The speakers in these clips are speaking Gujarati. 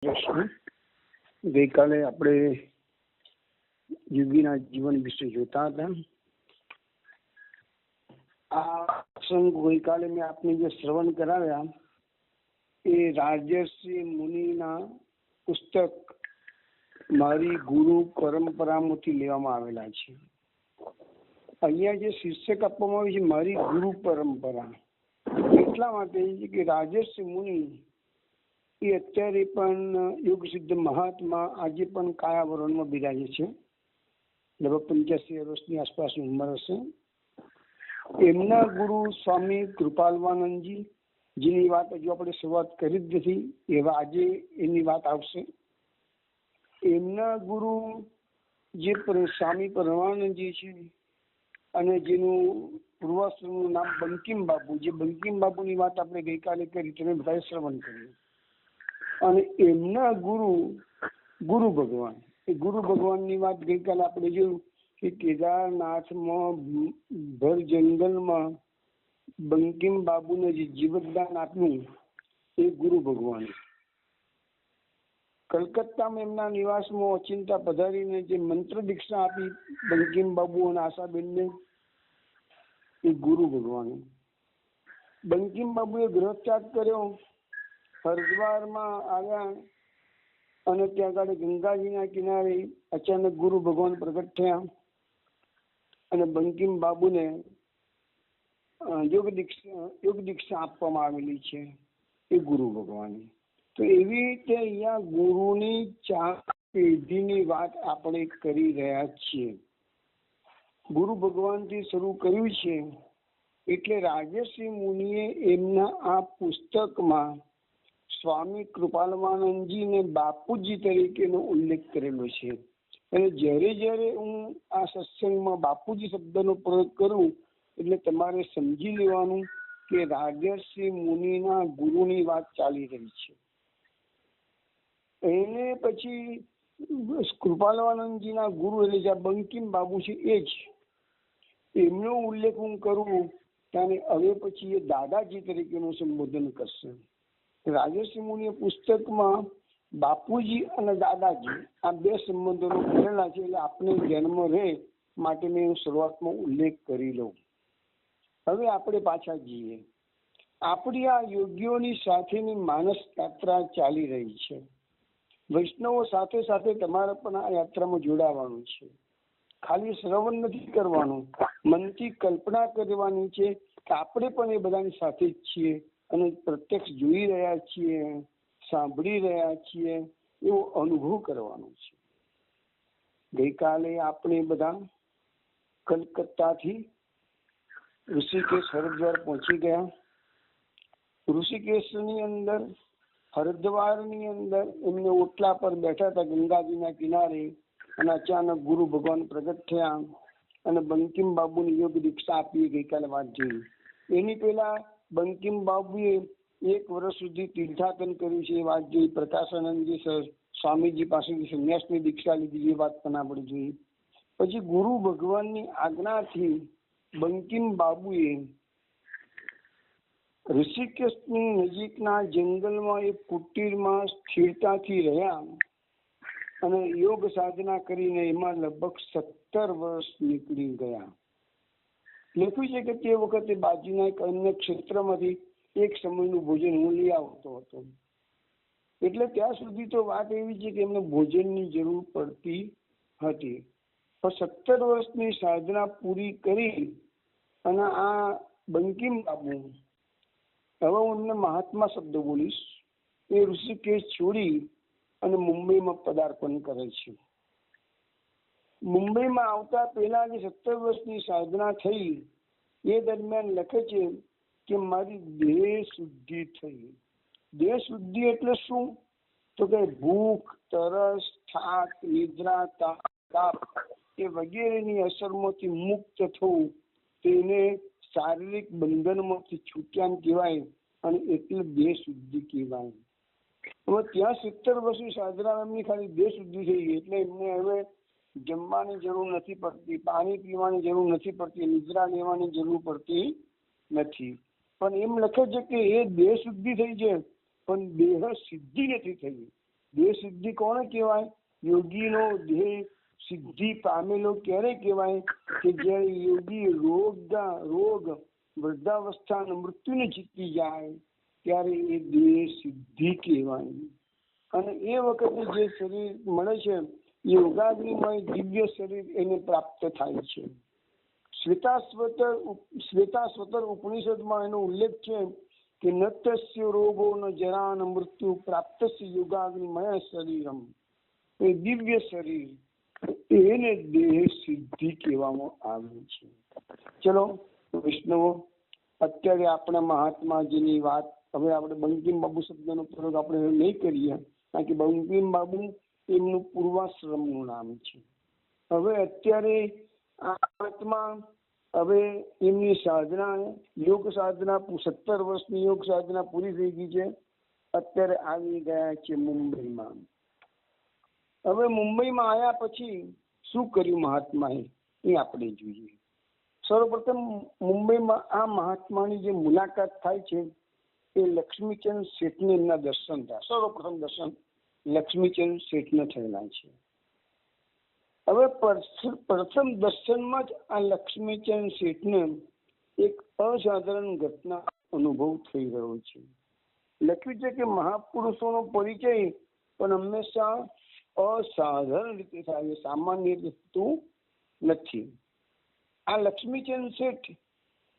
ગઈકાલે આપણે યોગીના જીવન વિશે જોતા હતા. આ પ્રસંગ ગઈકાલે મેં આપને જે શ્રવણ કરાવ્યા એ રાજર્ષિ મુનિના પુસ્તક મારી ગુરુ પરંપરામાંથી લેવામાં આવેલા છે. અહીંયા જે શીર્ષક આપવામાં આવ્યું છે મારી ગુરુ પરંપરા, એટલા માટે છે કે રાજર્ષિ મુનિ એ અત્યારે પણ યોગ સિદ્ધ મહાત્મા આજે પણ કાયાવરણમાં બિરાજે છે. લગભગ 85 વર્ષની આસપાસની ઉંમર હશે. એમના ગુરુ સ્વામી કૃપાલવાનંદજી, જેની વાત હજુ આપણે શરૂઆત કરી જ નથી, એવા આજે એની વાત આવશે. એમના ગુરુ જે સ્વામી પરમાનંદજી છે અને જેનું પૂર્વાશ્રમનું નામ બંકિમ બાપુ, જે બંકિમ બાપુની વાત આપણે ગઈકાલે કરી, તમે બધાએ શ્રવણ કર્યું. અને એમના ગુરુ ભગવાન, એ ગુરુ ભગવાનની વાત ગઈકાલે આપણે જોયું કે કેદારનાથમાં ભર જંગલમાં બંકિમ બાબુને જે જીવતદાન આપ્યું એ ગુરુ ભગવાન. કલકત્તામાં એમના નિવાસમાં ઓચિંતા પધારીને જે મંત્ર દીક્ષા આપી બંકિમ બાબુ અને આશાબેનને, એ ગુરુ ભગવાન. બંકિમ બાબુએ ગૃહત્યાગ કર્યો, હરિદ્વારમાં આવ્યા અને ત્યાં આગળ ગંગાજીના કિનારે અચાનક ગુરુ ભગવાન પ્રગટ થયા અને બંકિમ બાબુને યોગ દીક્ષા આપવામાં આવેલી છે એ ગુરુ ભગવાન. તો એવી રીતે અહીંયા ગુરુની 4 પેઢીની વાત આપણે કરી રહ્યા છીએ. ગુરુ ભગવાનથી શરૂ કર્યું છે એટલે રાજર્ષિ મુનિએ એમના આ પુસ્તકમાં સ્વામી કૃપાલવાનંદજી ને બાપુજી તરીકેનો ઉલ્લેખ કરેલો છે. અને જ્યારે હું આ સત્સંગમાં બાપુજી શબ્દનો પ્રયોગ કરું એટલે તમારે સમજી લેવાનું કે રાજર્ષિ મુનિના ગુરુની વાત ચાલી રહી છે. એને પછી કૃપાલવાનંદજીના ગુરુ એટલે જે બંકિમ બાબુ છે એ જ, એમનો ઉલ્લેખ હું કરું ત્યારે હવે પછી એ દાદાજી તરીકેનું સંબોધન કરશે. રાજર્ષિ મુનિએ પુસ્તકમાં બાપુજી અને દાદાજી આ 2 સંબંધોનો કરેલા છે, એટલે આપણે ધ્યાનમાં રહે માટે મેં શરૂઆતમાં ઉલ્લેખ કરી લઉં. હવે આપણે પાછા જઈએ. આપણી આ યોગીઓની સાથેની માનસ યાત્રા ચાલી રહી છે. વૈષ્ણવો સાથે સાથે તમારે પણ આ યાત્રામાં જોડાવાનું છે. ખાલી શ્રવણ નથી કરવાનું, મનથી કલ્પના કરવાની છે કે આપણે પણ એ બધાની સાથે જ છીએ અને પ્રત્યક્ષ જોઈ રહ્યા છીએ, સાંભળી રહ્યા છીએ, એવો અનુભવ કરવાનો છે. ગઈકાલે આપણે બધા કલકત્તાથી ઋષિકેશ હરિદ્વાર પહોંચી ગયા. ઋષિકેશની અંદર, હરિદ્વારની અંદર એમને ઓટલા પર બેઠા હતા ગંગાજીના કિનારે અને અચાનક ગુરુ ભગવાન પ્રગટ થયા અને બંકિમ બાબુની યોગ દીક્ષા આપી. ગઈકાલે વાત જોઈ. એની પહેલા બંકિમ બાબુએ 1 વર્ષ સુધી તીર્થાટન કર્યું છે, એ વાત જોઈ. પ્રકાશાનંદજી સ્વામીજી પાસેથી સંન્યાસની દીક્ષા લીધી, એ વાત પણ આપણે જોઈ. પછી ગુરુ ભગવાનની આજ્ઞાથી બંકિમ બાબુએ ઋષિકેશની નજીકના જંગલમાં એક કુટીરમાં સ્થિરતાથી રહ્યા અને યોગ સાધના કરીને એમાં લગભગ 17 વર્ષ નીકળી ગયા. લખ્યું છે કે તે વખતે બાજુના એક અન્ય ક્ષેત્રમાંથી એક સમયનું ભોજન હું લઈ આવતો હતો. એટલે ત્યાં સુધી તો વાત એવી છે કે એમને ભોજનની જરૂર પડતી હતી. પણ 17 વર્ષની સાધના પૂરી કરી અને આ બંકિમ બાબુ, હવે હું એમને મહાત્મા શબ્દ બોલીશ, એ ઋષિકેશ છોડી અને મુંબઈમાં પદાર્પણ કરે છે. મુંબઈમાં આવતા પહેલા જે 17 વર્ષની સાધના થઈ એ દરમિયાન લખે છે કે મારી દેહ શુદ્ધિ થઈ. દેહ શુદ્ધિ એટલે શું? તો કે ભૂખ, તરસ, થાક, નિદ્રા, તાપ એ વગેરેની અસરમાંથી મુક્ત થવું, તેને શારીરિક બંધનમાંથી છૂટ્યા કહેવાય અને એટલે દેહ શુદ્ધિ કહેવાય. હવે ત્યાં 17 વર્ષની સાધના એમની ખાલી દેહ શુદ્ધિ થઈ ગઈ એટલે એમને હવે જમવાની જરૂર નથી પડતી, પાણી પીવાની જરૂર નથી પડતી, નિદ્રા લેવાની જરૂર પડતી નથી. પણ એમ લખે છે કે એ દેહ શુદ્ધિ થઈ છે પણ દેહ સિદ્ધિ નથી થઈ. દેહ સિદ્ધિ કોને કહેવાય? યોગીનો દેહ સિદ્ધિ પામેલો ક્યારે કહેવાય? કે જ્યારે યોગી રોગ વૃદ્ધાવસ્થા અને મૃત્યુને જીતી જાય ત્યારે એ દેહ સિદ્ધિ કહેવાય. અને એ વખતે જે શરીર મળે છે યોગાગ્નિમય દિવ્ય શરીર એને પ્રાપ્ત થાય છે. શ્વેતાશ્વતર ઉપનિષદમાં એનો ઉલ્લેખ છે કે નત્યસ્ય રોગો ન જરા ન મૃત્યુ પ્રાપ્તસ્ય યોગાગ્નિમય શરીરમ. એ દિવ્ય શરીર એને દેહ સિદ્ધિ કહેવામાં આવે છે. ચલો વૈષ્ણવો, અત્યારે આપણે મહાત્માજીની વાત, હવે આપણે બંકિમ બાબુ શબ્દનો પ્રયોગ આપણે નહીં કરીએ, કારણ કે બંકિમ બાબુ એમનું પૂર્વાશ્રમનું નામ છે. હવે અત્યારે આ મહાત્મા હવે એમની સાધના, યોગ સાધના 17 વર્ષની યોગ સાધના પૂરી થઈ ગઈ છે. અત્યારે આવી ગયા છે મુંબઈમાં. હવે મુંબઈમાં આવ્યા પછી શું કર્યું મહાત્માએ એ આપણે જોઈએ. સર્વપ્રથમ મુંબઈમાં આ મહાત્માની જે મુલાકાત થાય છે એ લક્ષ્મીચંદ શેઠને એમના દર્શન થયા. સર્વપ્રથમ દર્શન લક્ષ્મીચંદ શેઠને થયેલા છે. હવે પ્રથમ દર્શનમાં જ આ લક્ષ્મીચંદ શેઠને એક અસાધારણ ઘટના અનુભવ થઈ રહ્યો છે. લખ્યું છે કે મહાપુરુષોનો પરિચય પણ હંમેશા અસાધારણ રીતે થાય, સામાન્ય રીતે થતું નથી. આ લક્ષ્મીચંદ શેઠ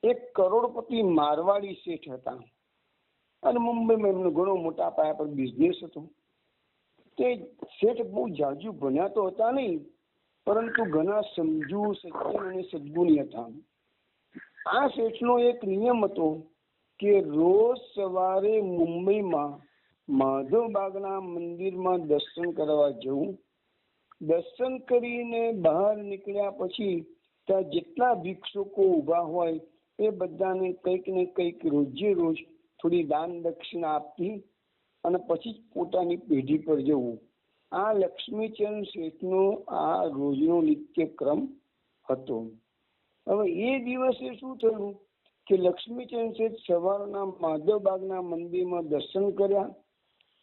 એક કરોડપતિ મારવાડી શેઠ હતા અને મુંબઈમાં એમનો ઘણો મોટા પાયા પર બિઝનેસ હતો. તે શેઠ બહુ જાજુ ભણ્યા તો હતા નહીં, પરંતુ ઘણા સમજુ, સજ્જન અને સદગુણી હતા. આ શેઠનો એક નિયમ હતો કે રોજ સવારે મુંબઈમાં માધવબાગના મંદિરમાં દર્શન કરવા જવું. દર્શન કરીને બહાર નીકળ્યા પછી ત્યાં જેટલા ભિક્ષુકો ઊભા હોય એ બધાને કંઈક ને કંઈક રોજે રોજ થોડી દાન દક્ષિણા આપતી અને પછી જ પોતાની પેઢી પર જવું. આ લક્ષ્મીચંદ શેઠનો આ રોજનો નિત્યક્રમ હતો. હવે એ દિવસે શું થયું કે લક્ષ્મીચંદ શેઠ સવારના માધવબાગના મંદિરમાં દર્શન કર્યા.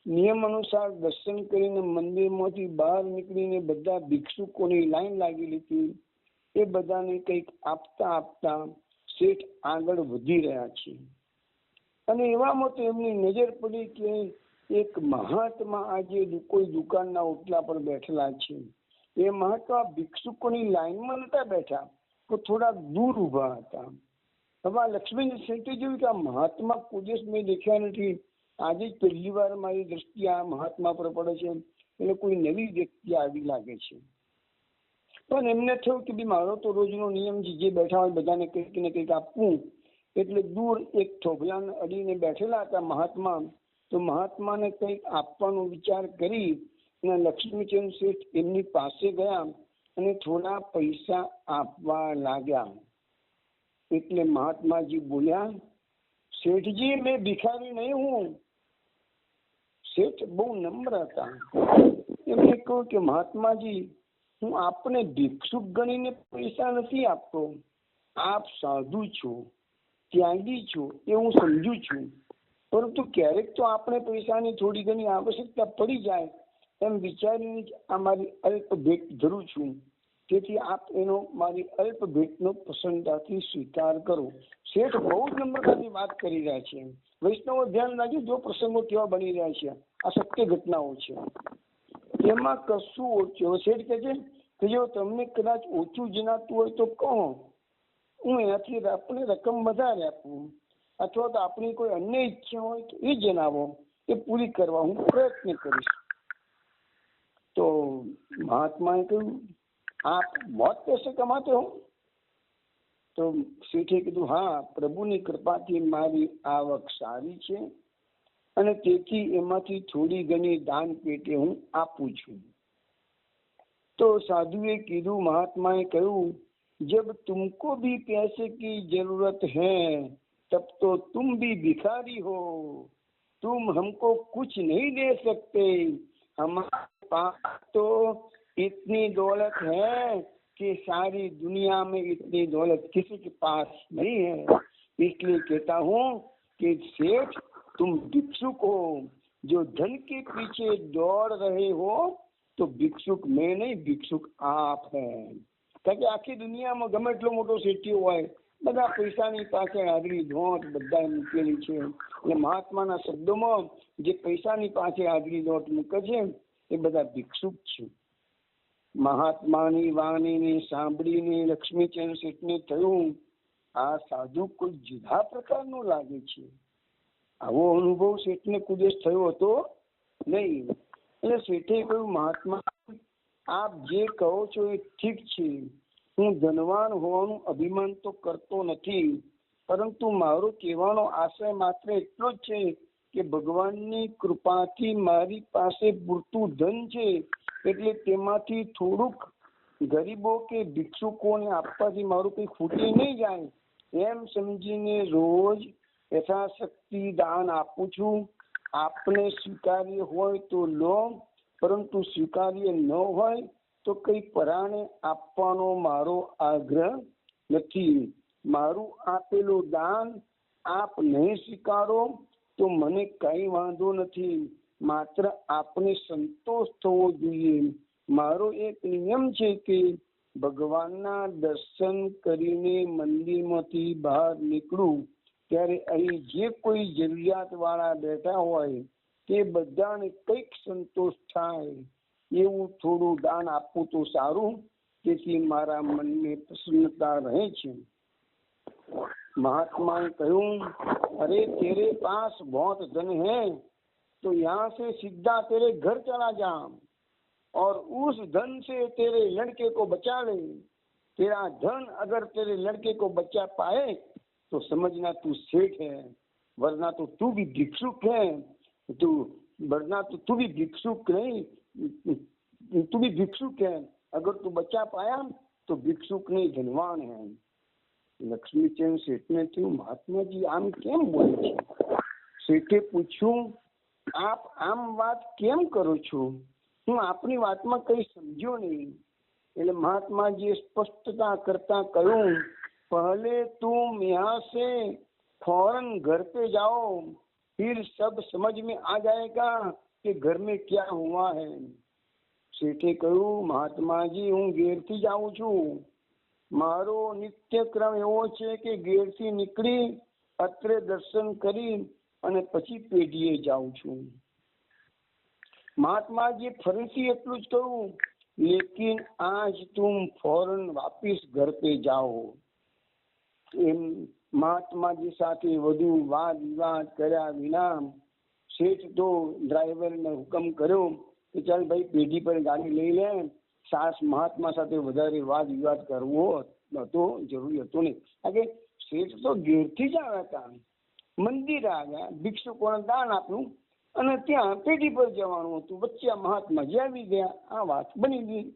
નિયમ અનુસાર દર્શન કરીને મંદિરમાંથી બહાર નીકળીને બધા ભિક્ષુકોની લાઈન લાગેલી હતી. એ બધાને કંઈક આપતા આપતા શેઠ આગળ વધી રહ્યા છે. અને એવામાં તો એમની નજર પડી કે એક મહાત્મા આજે કોઈ દુકાનના ઓટલા પર બેઠેલા છે. એ મહાત્મા ભિક્ષુકોની લાઈનમાં નતા બેઠા, તો થોડા દૂર ઉભા હતા. હવે આ લક્ષ્મી શેઠે જોયું કે આ મહાત્મા કોઈ દિવસ મેં દેખ્યા નથી, આજે જ પહેલી વાર મારી દ્રષ્ટિ આ મહાત્મા પર પડે છે, એટલે કોઈ નવી વ્યક્તિ આવી લાગે છે. પણ એમને થયું કે મારો તો રોજનો નિયમ છે, જે બેઠા હોય બધાને કંઈક ને કંઈક આપવું. એટલે દૂર એક થોભલાને અડીને બેઠેલા હતા મહાત્મા. તો મહાત્માને કંઈક આપવાનો વિચાર કરી અને લક્ષ્મીચંદ શેઠ એમની પાસે ગયા અને થોડા પૈસા આપવા લાગ્યા. એટલે મહાત્માજી બોલ્યા, શેઠજી મેં ભિખારી નહીં હું. શેઠ બહુ નમ્ર હતા. એમને કહ્યું કે મહાત્માજી, હું આપને ભિક્ષુક ગણીને પૈસા નથી આપતો. આપ સાધુ છો, ત્યાગી છો એ હું સમજુ છું, પરંતુ ક્યારેક તો આપણે પૈસાની થોડી ઘણી આવશ્યકતા પડી જાય એમ વિચારીને જ આ મારી અલ્પ ભેટ ધરું છું. તેથી આપ એનો મારી અલ્પ ભેટનો પ્રસન્નતાથી સ્વીકાર કરો. શેઠ બહુ જ નમ્રતાથી વાત કરી રહ્યા છે. વૈષ્ણવો ધ્યાન રાખજો, જો પ્રસંગો કેવા બની રહ્યા છે, આ સત્ય ઘટનાઓ છે, એમાં કશું ઓછું. શેઠ કહે છે કે જો તમને કદાચ ઓછું જણાતું હોય તો કહો, હું એનાથી આપણે રકમ વધારે આપું, અથવા તો આપણી કોઈ અન્ય ઈચ્છા હોય તો એ જણાવો, એ પૂરી કરવા હું પ્રયત્ન કરીશ. તો મહાત્માએ કહ્યું, આપ बहुत पैसे कमाते हो? તો શેઠે કીધું, હા, પ્રભુની કૃપાથી મારી આવક સારી છે અને તેથી એમાંથી થોડી ઘણી દાન પેટે હું આપું છું. તો સાધુએ કીધું, મહાત્માએ કહ્યું, जब तुमको भी पैसे की जरूरत है तब तो तुम भी भिखारी हो, तुम हमको कुछ नहीं दे सकते, हमारे पास तो इतनी दौलत है कि सारी दुनिया में इतनी दौलत किसी के पास नहीं है, इसलिए कहता हूँ कि सेठ तुम भिक्षुक हो जो धन के पीछे दौड़ रहे हो तो ભિક્ષુક મેં નહીં, ભિક્ષુક આપ હે. કારણ કે આખી દુનિયામાં ગમે એટલો મોટો શેઠિયો હોય, બધા પૈસાની પાછળ હાજરી નોટ બધા મૂકેલી છે. એટલે મહાત્માના શબ્દોમાં જે પૈસાની પાછળ હાજરી નોટ મૂકે છે એ બધા ભિક્ષુક છે. મહાત્માની વાણીને સાંભળીને લક્ષ્મીચંદ શેઠને થયું, આ સાધુ કોઈ જુદા પ્રકારનો લાગે છે. આવો અનુભવ શેઠને કુદેશ થયો હતો નહીં. એટલે શેઠે કહ્યું, મહાત્મા આપ જે કહો છો એ ઠીક છે, હું ધનવાન હોવાનું અભિમાન તો કરતો નથી, પરંતુ મારો કહેવાનો આશય માત્ર એટલો જ છે કે ભગવાનની કૃપાથી મારી પાસે પૂરતું ધન છે, એટલે તેમાંથી થોડુંક ગરીબો કે ભિક્ષુકોને આપવાથી મારું કંઈ ખૂટી નહીં જાય, એમ સમજીને રોજ યથાશક્તિ દાન આપું છું. આપને સ્વીકાર્ય હોય તો લો, પરંતુ સ્વીકાર્ય ન હોય તો કઈ પરાણે આપવાનો મારો આગ્રહ નથી. મારું આપેલું દાન આપ નહીં સ્વીકારો તો મને કઈ વાંધો નથી, માત્ર આપને સંતોષ થવો જોઈએ. મારો એક નિયમ છે કે ભગવાનના દર્શન કરીને મંદિરમાંથી બહાર નીકળું ત્યારે અહીં જે કોઈ જરૂરિયાત વાળા બેઠા હોય તે બધાને કંઈક સંતોષ થાય એવું થોડું દાન આપવું તો સારું, તેથી મારા મનને પ્રસન્નતા રહે છે. महात्माए कहूँ, अरे तेरे पास बहुत धन है तो यहाँ से सीधा तेरे घर चला जा और उस धन से तेरे लड़के को बचा ले. तेरा धन अगर तेरे लड़के को बचा पाए तो समझना तू सेठ है, वरना तो तू भी भिक्षुक है. वरना तो तू भी भिक्षुक नहीं, तू भी भिक्षुक है. अगर तू बचा पाया तो भिक्षुक नहीं धनवान है. लक्ष्मीचंद શેઠને થયું, મહાત્માજી આમ કેમ બોલે છે? શેઠે પૂછ્યું, આપ આમ વાત કેમ કરો છો? હું આપની વાતમાં કઈ સમજ્યો નહીં. એટલે મહાત્માજીએ સ્પષ્ટતા કરતા કહ્યું, पहले तुम यहाँ से फौरन घर पे जाओ, फिर सब समझ में आ जाएगा कि घर में क्या हुआ है. શેઠે કહ્યું, મહાત્માજી હું ઘેરથી જાઉં છું. મારો નિત્યક્રમ એવો છે કે ઘેરથી નીકળી અત્રે દર્શન કરી અને પછી પેઢીએ જાઉં છું. મહાત્માજી ફરીથી એટલું જ કહ્યું, લેકિન આજ તુમ ફौरन वापिस घर पे जाओ. એમ મહાત્માજી સાથે વધુ વાદ વિવાદ કર્યા વિના શેઠ તો ડ્રાઈવરને હુકમ કર્યો કે ચાલ ભાઈ પેઢી પર ગાડી લઈ લે. સાસ મહાત્મા સાથે વધારે વાદ વિવાદ કરવો હતો જરૂરી હતો નહીં. કારણ કે શેઠ તો ઘેરથી જ આવ્યા હતા, મંદિર આવ્યા, ભિક્ષુકોને દાન આપ્યું અને ત્યાં પેઢી પર જવાનું હતું. વચ્ચે મહાત્માજી આવી ગયા, આ વાત બની ગઈ.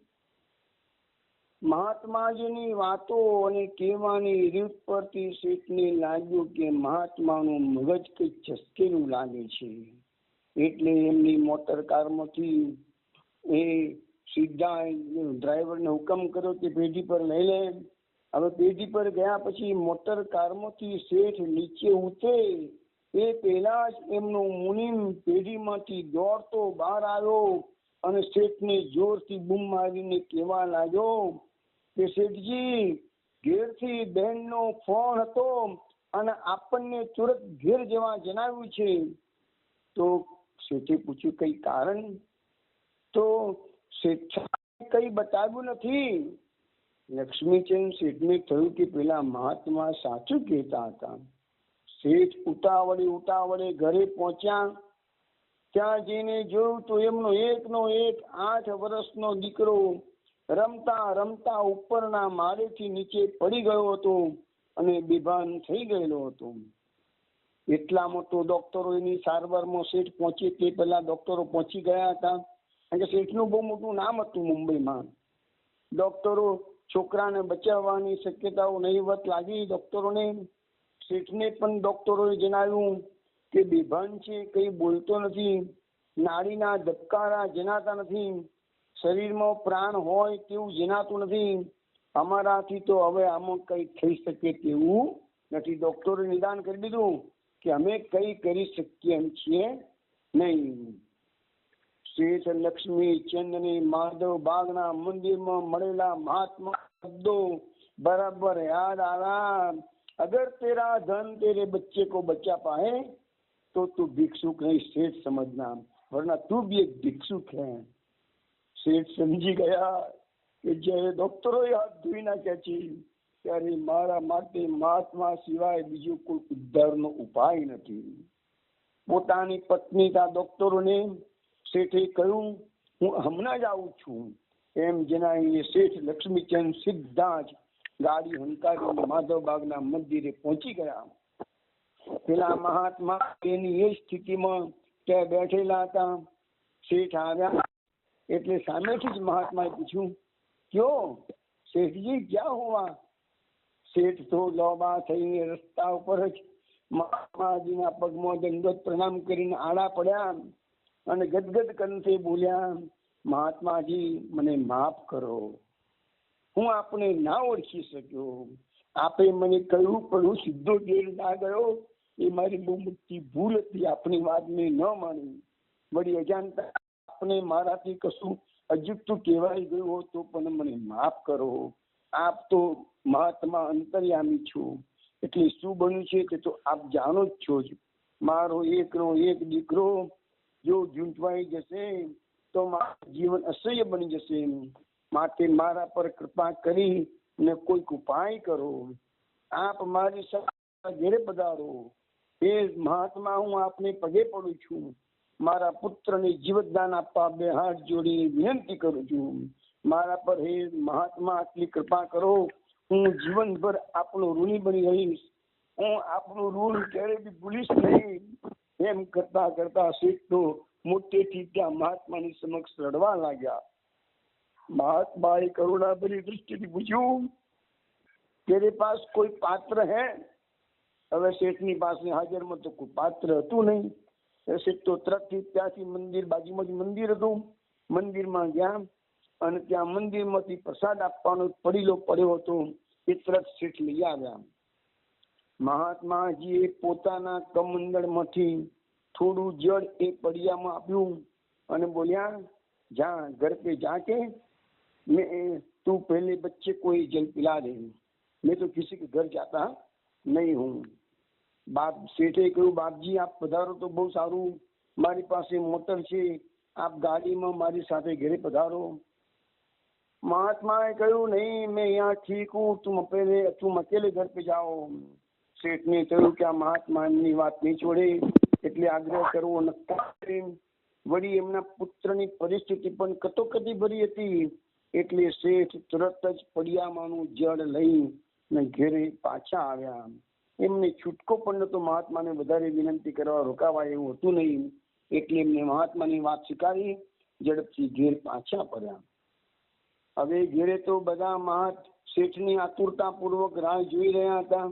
મહાત્માજીની વાતો અને કહેવાની રીત પરથી શેઠને લાગ્યું કે મહાત્માનું મગજ કંઈક ચસકેલું લાગે છે. એટલે એમની મોટર કારમાંથી એ સીધા ડ્રાઈવરને હુકમ કર્યો કે પેઢી પર લઈ લે. હવે પેઢી પર ગયા પછી મોટર કારમાંથી શેઠ નીચે ઉતરે એ પહેલા જ એમનો મુનિમ પેઢીમાંથી દોડતો બહાર આવ્યો અને શેઠને જોરથી બૂમ મારીને કહેવા લાગ્યો કે શેઠજી, ઘેરથી બહેનનો ફોન હતો અને આપણને તુરંત ઘેર જવા જણાવ્યું છે. તો શેઠે પૂછ્યું કઈ કારણ? તો શેઠ કઈ બતાવ્યું નથી. લક્ષ્મીચંદ શેઠને થયું કે પેલા મહાત્મા સાચું કહેતા હતા. શેઠ ઉતાવળે ઘરે પહોંચ્યા. ત્યાં જઈને જોયું તો એમનો એકનો એક 8 વર્ષનો દીકરો રમતા રમતા ઉપરના માળેથી નીચે પડી ગયો હતો અને બેભાન થઈ ગયેલો હતો. એટલામાં તો ડોક્ટરો એની સારવારમાં શેઠ પહોંચે તે પહેલા ડોક્ટરો પહોંચી ગયા હતા. કારણ કે શેઠનું બહુ મોટું નામ હતું મુંબઈમાં. ડોક્ટરો છોકરાને બચાવવાની શક્યતાઓ નહીવત લાગી ડોક્ટરોને. શેઠને પણ ડોક્ટરોએ જણાવ્યું કે બેભાન છે, કઈ બોલતો નથી, નાડીના ધબકારા જણાતા નથી, શરીરમાં પ્રાણ હોય તેવું જણાતું નથી. અમારાથી તો હવે આમાં કઈ થઈ શકે તેવું નથી. ડોક્ટરોએ નિદાન કરી દીધું કે અમે કઈ કરી શકીએ એમ છીએ નહીં. શેઠ લક્ષ્મી ચંદની માધવ બાગના મંદિરમાં મળેલા મહાત્મા શબ્દો बराबर याद आया। अगर तेरा धन तेरे बच्चे को बचा पाए तो तू भिक्षुक नहीं सेठ समझना, वरना तू भी एक भिक्षुक है। શેઠ સમજી ગયા કે જ્યારે ડોક્ટરો હાથ ધોઈ નાખ્યા છે ત્યારે મારા માટે મહાત્મા સિવાય બીજો કોઈ ઉદ્ધારનો ઉપાય નથી. પોતાની પત્ની તા ડોક્ટરોને શેઠે કહ્યું, હું હમણાં જ આવું છું. એમ જણાવીને શેઠ લક્ષ્મીચંદ સીધા જ ગાડી હંકારીને માધવબાગના મંદિરે પહોંચી ગયા. પેલા મહાત્મા એની એ સ્થિતિમાં ત્યાં બેઠેલા હતા. શેઠ આવ્યા એટલે સામેથી જ મહાત્માએ પૂછ્યું, ક્યો શેઠજી ક્યાં હુઆ? શેઠ તો લોબા થઈને રસ્તા ઉપર જ મહાત્માજીના પગમાં દંડવત પ્રણામ કરીને આડા પડ્યા અને ગદગદ કંઠે બોલ્યા, મહાત્માજી મને માફ કરો, હું આપને ના ઓળખી શક્યો. આપે મને કહ્યું પણ હું સીધો ઘેર ના ગયો, એ મારી બહુ મોટી ભૂલ હતી. આપની વાતને ન માની, વળી અજાણતા આપને મારાથી કશું અજુગતું કહેવાય ગયું હોય તો પણ મને માફ કરો. આપ તો મહાત્મા અંતર્યામી છો, એટલે શું બન્યું છે તે તો આપ જાણો જ છો જ. મારો એકનો એક દીકરો જો ઝૂંટવાઈ જશે તો મારું જીવન અસહ્ય બની જશે. માટે મારા પર કૃપા કરી ને કોઈક ઉપાય કરો. આપ મારી સાથે ઘેરે પધારો. એ મહાત્મા હું આપને પગે પડું છું. મારા પુત્રને જીવતદાન આપવા બે હાથ જોડીને વિનંતી કરું છું. મારા પર હે મહાત્મા આટલી કૃપા કરો, હું જીવનભર આપનો ઋણી બની રહીશ. હું આપનું ઋણ ક્યારે બી ભૂલીશ નહીં. એમ કરતા કરતા શેઠ તો મોટેથી ત્યાં મહાત્માની સમક્ષ રડવા લાગ્યા. મહાત્માએ કરુણાભરી દૃષ્ટિથી પૂછ્યું, તેરે પાસ કોઈ પાત્ર હે? હવે શેઠની પાસે હાજરમાં તો કોઈ પાત્ર હતું નહીં. શેઠ તો તરતથી ત્યાંથી મંદિર, બાજુમાં જ મંદિર હતું, મંદિરમાં ગયા અને ત્યાં મંદિરમાંથી પ્રસાદ આપવાનો પડીલો પડ્યો હતો. એ તરત શેઠ લઈ આવ્યા. મહાત્માજીએ પોતાના કમંડળમાંથી થોડું જળ એ પડિયામાં આપ્યું અને બોલ્યા, જા ઘર पे जाके मैं तू पहले बच्चे को ही जल पिला दे, मैं तो किसी के घर जाता नहीं हूँ. બાપ શેઠે કહ્યું, બાપજી આપ પધારો તો બહુ સારું, મારી પાસે મોટર છે, આપ ગાડીમાં મારી સાથે ઘરે પધારો. મહાત્માએ કહ્યું, નહીં મેં यहाँ ठीक हूँ, तुम अकेले घर पे जाओ. શેઠને કહ્યું કે આ મહાત્મા એમની વાત નહીં છોડે એટલે આગ્રહ કરવો નક્કી. વળી એમના પુત્રની પરિસ્થિતિ પણ કટોકટી ભરી હતી એટલે શેઠ તરત જ પડિયામાંનું જળ લઈને ઘેરે પાછા આવ્યા. એમને છૂટકો પણ નતો. મહાત્માને વધારે વિનંતી કરવા રોકાવાય એવું હતું નહીં એટલે એમને મહાત્માની વાત સ્વીકારી ઝડપથી ઘેર પાછા પડ્યા. હવે ઘેરે તો બધા શેઠની આતુરતા પૂર્વક રાહ જોઈ રહ્યા હતા.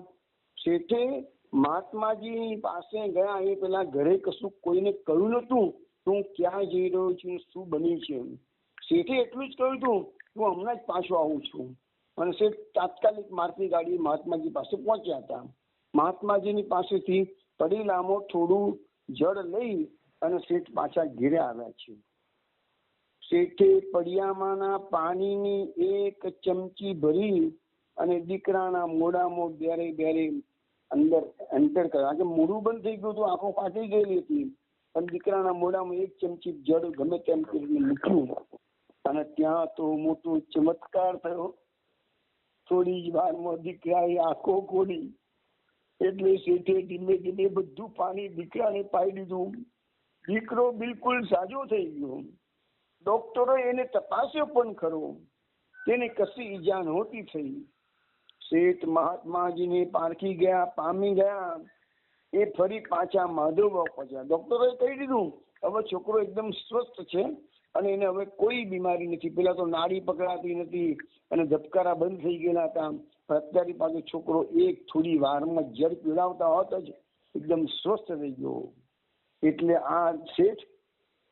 શેઠે મહાત્માજી પાસે ગયા એ પેલા ઘરે કશું કોઈને કહ્યું નતું હું ક્યાં જઈ રહ્યો છું, શું બન્યું છે. શેઠે એટલું જ કહ્યું હતું, હું હમણાં જ પાછો આવું છું. અને શેઠ તાત્કાલિક મારતી ગાડી મહાત્માજી પાસે પહોંચ્યા હતા. મહાત્માજીની પાસેથી પડીલામાં થોડું જળ લઈ અને શેઠ પાછા ઘેરે આવ્યા છે. શેઠે પડિયામાંના પાણીની એક ચમચી ભરી અને દીકરાના મોઢામાં બેરે બેરે અંદર કરવા કે મોઢું બંધ થઈ ગયું હતું, આંખો ફાટી ગયેલી હતી, પણ દીકરાના મોઢામાં એક ચમચી જળ ગમે તેમ કરીને મૂક્યું અને ત્યાં તો મોટો ચમત્કાર થયો. થોડી જ વારમાં દીકરાએ આંખો ખોલી એટલે શેઠે ધીમે ધીમે બધું પાણી દીકરાને પાઈ દીધું. દીકરો બિલકુલ સાજો થઈ ગયો. ડોક્ટરો એને તપાસ્યો પણ ખરો, તેને કશી ઈજા નહોતી થઈ. શેઠ મહાત્માજીને પારખી ગયા, પામી ગયા. એ ફરી પાછા માધવબાગ પહોંચ્યા. ડોક્ટરોએ કહી દીધું હવે છોકરો એકદમ સ્વસ્થ છે અને એને હવે કોઈ બીમારી નથી. પેલા તો નાડી પકડાતી નથી અને ધબકારા બંધ થઈ ગયેલા હતા. અત્યારે પાછો છોકરો એક થોડી વારમાં જળ પીવડાવતા હોત જ એકદમ સ્વસ્થ થઈ ગયો. એટલે આ શેઠ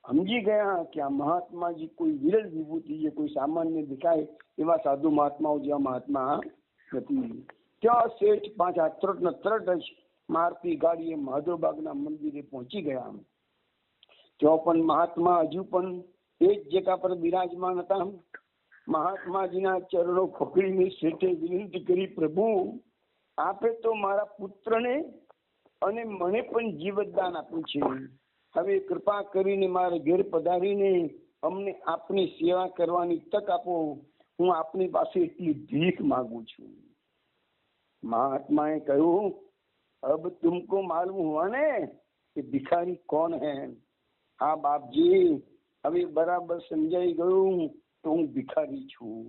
સમજી ગયા કે આ મહાત્માજી કોઈ વિરલ વિભૂતિ છે, કોઈ સામાન્ય દેખાય એવા સાધુ મહાત્માઓ જેવા મહાત્મા નથી. ત્યાં શેઠ પાછા તરત જ મારતી ગાડીએ માધવબાગના મંદિરે પહોંચી ગયા. ત્યાં પણ મહાત્મા હજુ પણ એ જ જગ્યા પર બિરાજમાન હતા. મહાત્માજીના ચરણો પકડીને શેઠે વિનંતી કરી, પ્રભુ આપે તો મારા પુત્રને અને મને પણ જીવતદાન આપ્યું છે. હવે કૃપા કરીને મારા ઘેર પધારીને અમને આપની સેવા કરવાની તક આપો. હું આપની પાસે એટલી ભીખ માંગુ છું. महात्मा કહ્યું, अब तुमको मालूम हुआ ने कि भिखारी कौन है? हाँ बापजी, હવે બરાબર સમજાઈ ગયું તો હું ભિખારી છું.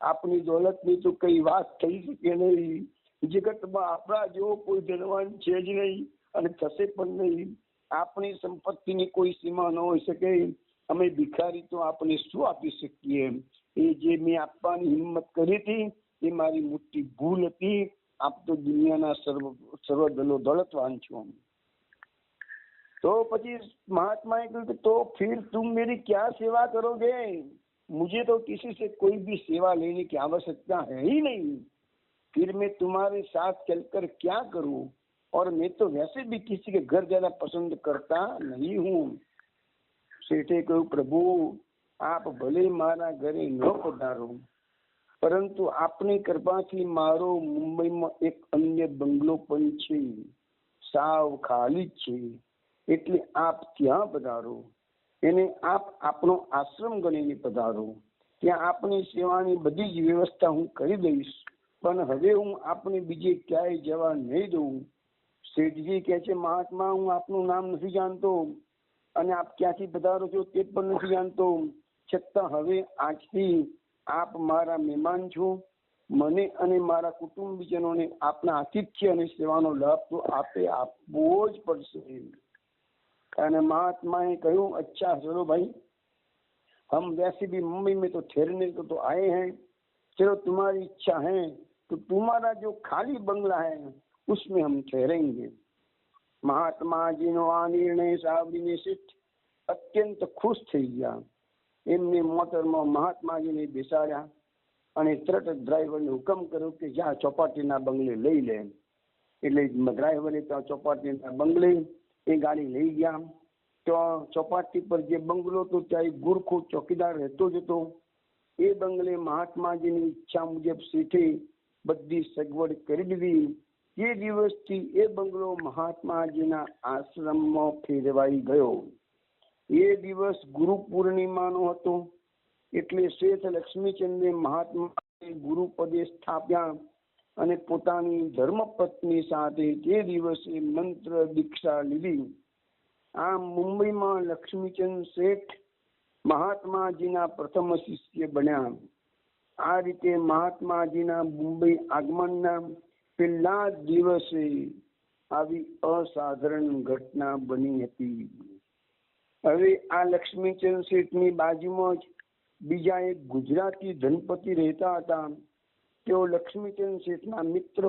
આપની દોલતની તો કઈ વાત થઈ શકે નહીં. જગતમાં આપણા જેવો કોઈ ધનવાન છે જ નહીં અને થશે પણ નહીં. આપણી સંપત્તિની કોઈ સીમા ન હોઈ શકે. અમે ભિખારી તો આપને શું આપી શકીએ? એ જે મેં આપવાની હિંમત કરી હતી એ મારી મોટી ભૂલ હતી. આપ તો દુનિયાના સર્વ દौलतवान છો. तो પછી महात्मा ने कहा तो फिर तुम मेरी क्या सेवा करोगे? मुझे तो किसी से कोई भी सेवा लेने की आवश्यकता है ही नहीं. फिर मैं तुम्हारे साथ चलकर क्या करूं? और मैं तो वैसे भी किसी के घर जाना पसंद करता नहीं हूँ. सेठे કહ્યું, प्रभु आप भले मारा घरे न पधारो, પરંતુ આપની કૃપાથી મારો મુંબઈમાં એક અન્ય બંગલો પણ છે, સાવ ખાલી જ છે. એટલે આપ ત્યાં પધારો. એને આપ આપણો આશ્રમ ગણીને પધારો. ત્યાં આપની સેવાની બધી જ વ્યવસ્થા હું કરી દઈશ. પણ હવે હું આપને બીજે ક્યાંય જવા નહીં દઉં. શેઠજી કહે છે, મહાત્મા હું આપનું નામ નથી જાણતો અને આપ ક્યાંથી પધારો છો તે પણ નથી જાણતો. છતાં હવે આજથી આપ મારા મહેમાન છો. મને અને મારા કુટુંબીજનોને આપના આતિથ્ય અને સેવાનો લાભ તો આપે આપવો જ પડશે. અને महात्मा કહ્યું, अच्छा चलो भाई, हम वैसे भी मुंबई में तो ठहरने को तो आए हैं. चलो तुम्हारी इच्छा है तो तुम्हारा जो खाली बंगला है उसमें हम ठहरेंगे. મહાત્માજીનો આ નિર્ણય સાંભળીને શેઠ અત્યંત ખુશ થઈ ગયા. એમને મોટરમાં મહાત્માજીને બેસાડ્યા અને તરત ડ્રાઈવરને હુકમ કર્યો કે જ્યાં ચોપાટીના બંગલે લઈ લે. એટલે ડ્રાઈવરે ત્યાં ચોપાટીના બંગલે એ ગાડી લઈ ગયા. તો ચોપાટી પર જે બંગલો હતો ત્યાં એક ગુરખો ચોકીદાર રહેતો જ હતો. એ બંગલે મહાત્માજીની ઈચ્છા મુજબ શેઠે બધી સગવડ કરી દીધી. એ દિવસથી એ બંગલો મહાત્માજીના આશ્રમમાં ફેરવાઈ ગયો. એ દિવસ ગુરુ પૂર્ણિમાનો હતો. એટલે શેઠ લક્ષ્મીચંદે મહાત્માને ગુરુ પદે સ્થાપ્યા અને પોતાની ધર્મપત્ની સાથે તે દિવસે મંત્ર દીક્ષા લીધી. આમ મુંબઈમાં લક્ષ્મીચંદ શેઠ મહાત્માજીના પ્રથમ શિષ્ય બન્યા. આ રીતે મહાત્માજીના મુંબઈ આગમનના પહેલા જ દિવસે આવી અસાધારણ ઘટના બની હતી. હવે આ લક્ષ્મીચંદ શેઠની બાજુમાં જ બીજા એક ગુજરાતી ધનપતિ રહેતા હતા. તેઓ લક્ષ્મીચંદ શેઠના મિત્ર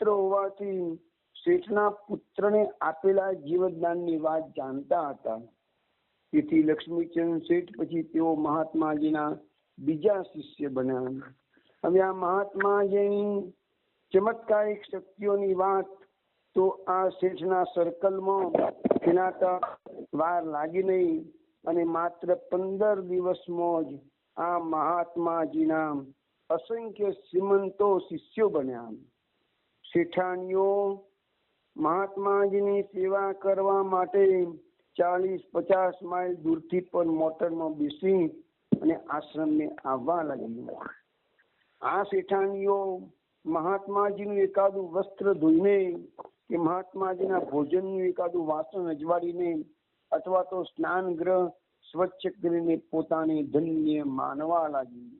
હોવાથી શેઠના પુત્રને આપેલા જીવતદાનની વાત જાણતા હતા. તેથી લક્ષ્મીચંદ શેઠ પછી તેઓ મહાત્માજીના બીજા શિષ્ય બન્યા. હવે આ મહાત્માજીની ચમત્કારિક શક્તિઓની વાત તો આ શેઠના સર્કલમાં ખેલાતા વાર લાગી નહીં અને માત્ર 15 દિવસમાં જ આ મહાત્માજીના અસંખ્ય શ્રીમંતો શિષ્યો બન્યા. શેઠાણીઓ મહાત્માજીની સેવા કરવા માટે 40-50 માઇલ દૂરથી પણ મોટરમાં બેસી અને આશ્રમને આવવા લાગી. આ શેઠાણીઓ મહાત્માજીનું એકાદું વસ્ત્ર ધોઈને કે મહાત્માજીના ભોજનનું એકાદું વાસણ અજવાળીને અથવા તો સ્નાન ગ્રહ સ્વચ્છ કરીને પોતાને ધન્ય માનવા લાગી.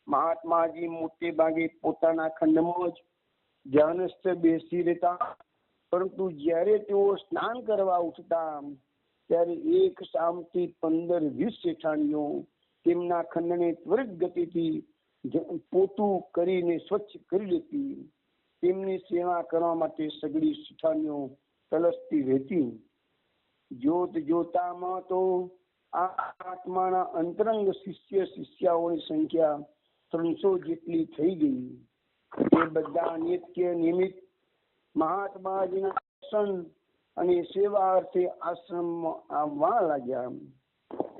મહાત્માજી મોટે ભાગે પોતાના ખંડમાં જ ધ્યાનસ્થ બેસી રહેતા. પરંતુ જ્યારે તેઓ સ્નાન કરવા ઉઠતા ત્યારે એક સામથી 15-20 શેઠાણીઓ તેમના ખંડને ત્વરિત ગતિથી પોતું કરીને સ્વચ્છ કરી લેતી. તેમની સેવા કરવા માટે સગડી શેઠાણીઓ તલસતી રહેતી. જોત જોતામાં તો આ આત્માના અંતરંગ શિષ્યાઓની સંખ્યા 300 જેટલી થઈ ગઈ. એ બધા નિત્ય નિમિત્ત મહાત્માજીના દર્શન અને સેવા અર્થે આશ્રમમાં આવવા લાગ્યા.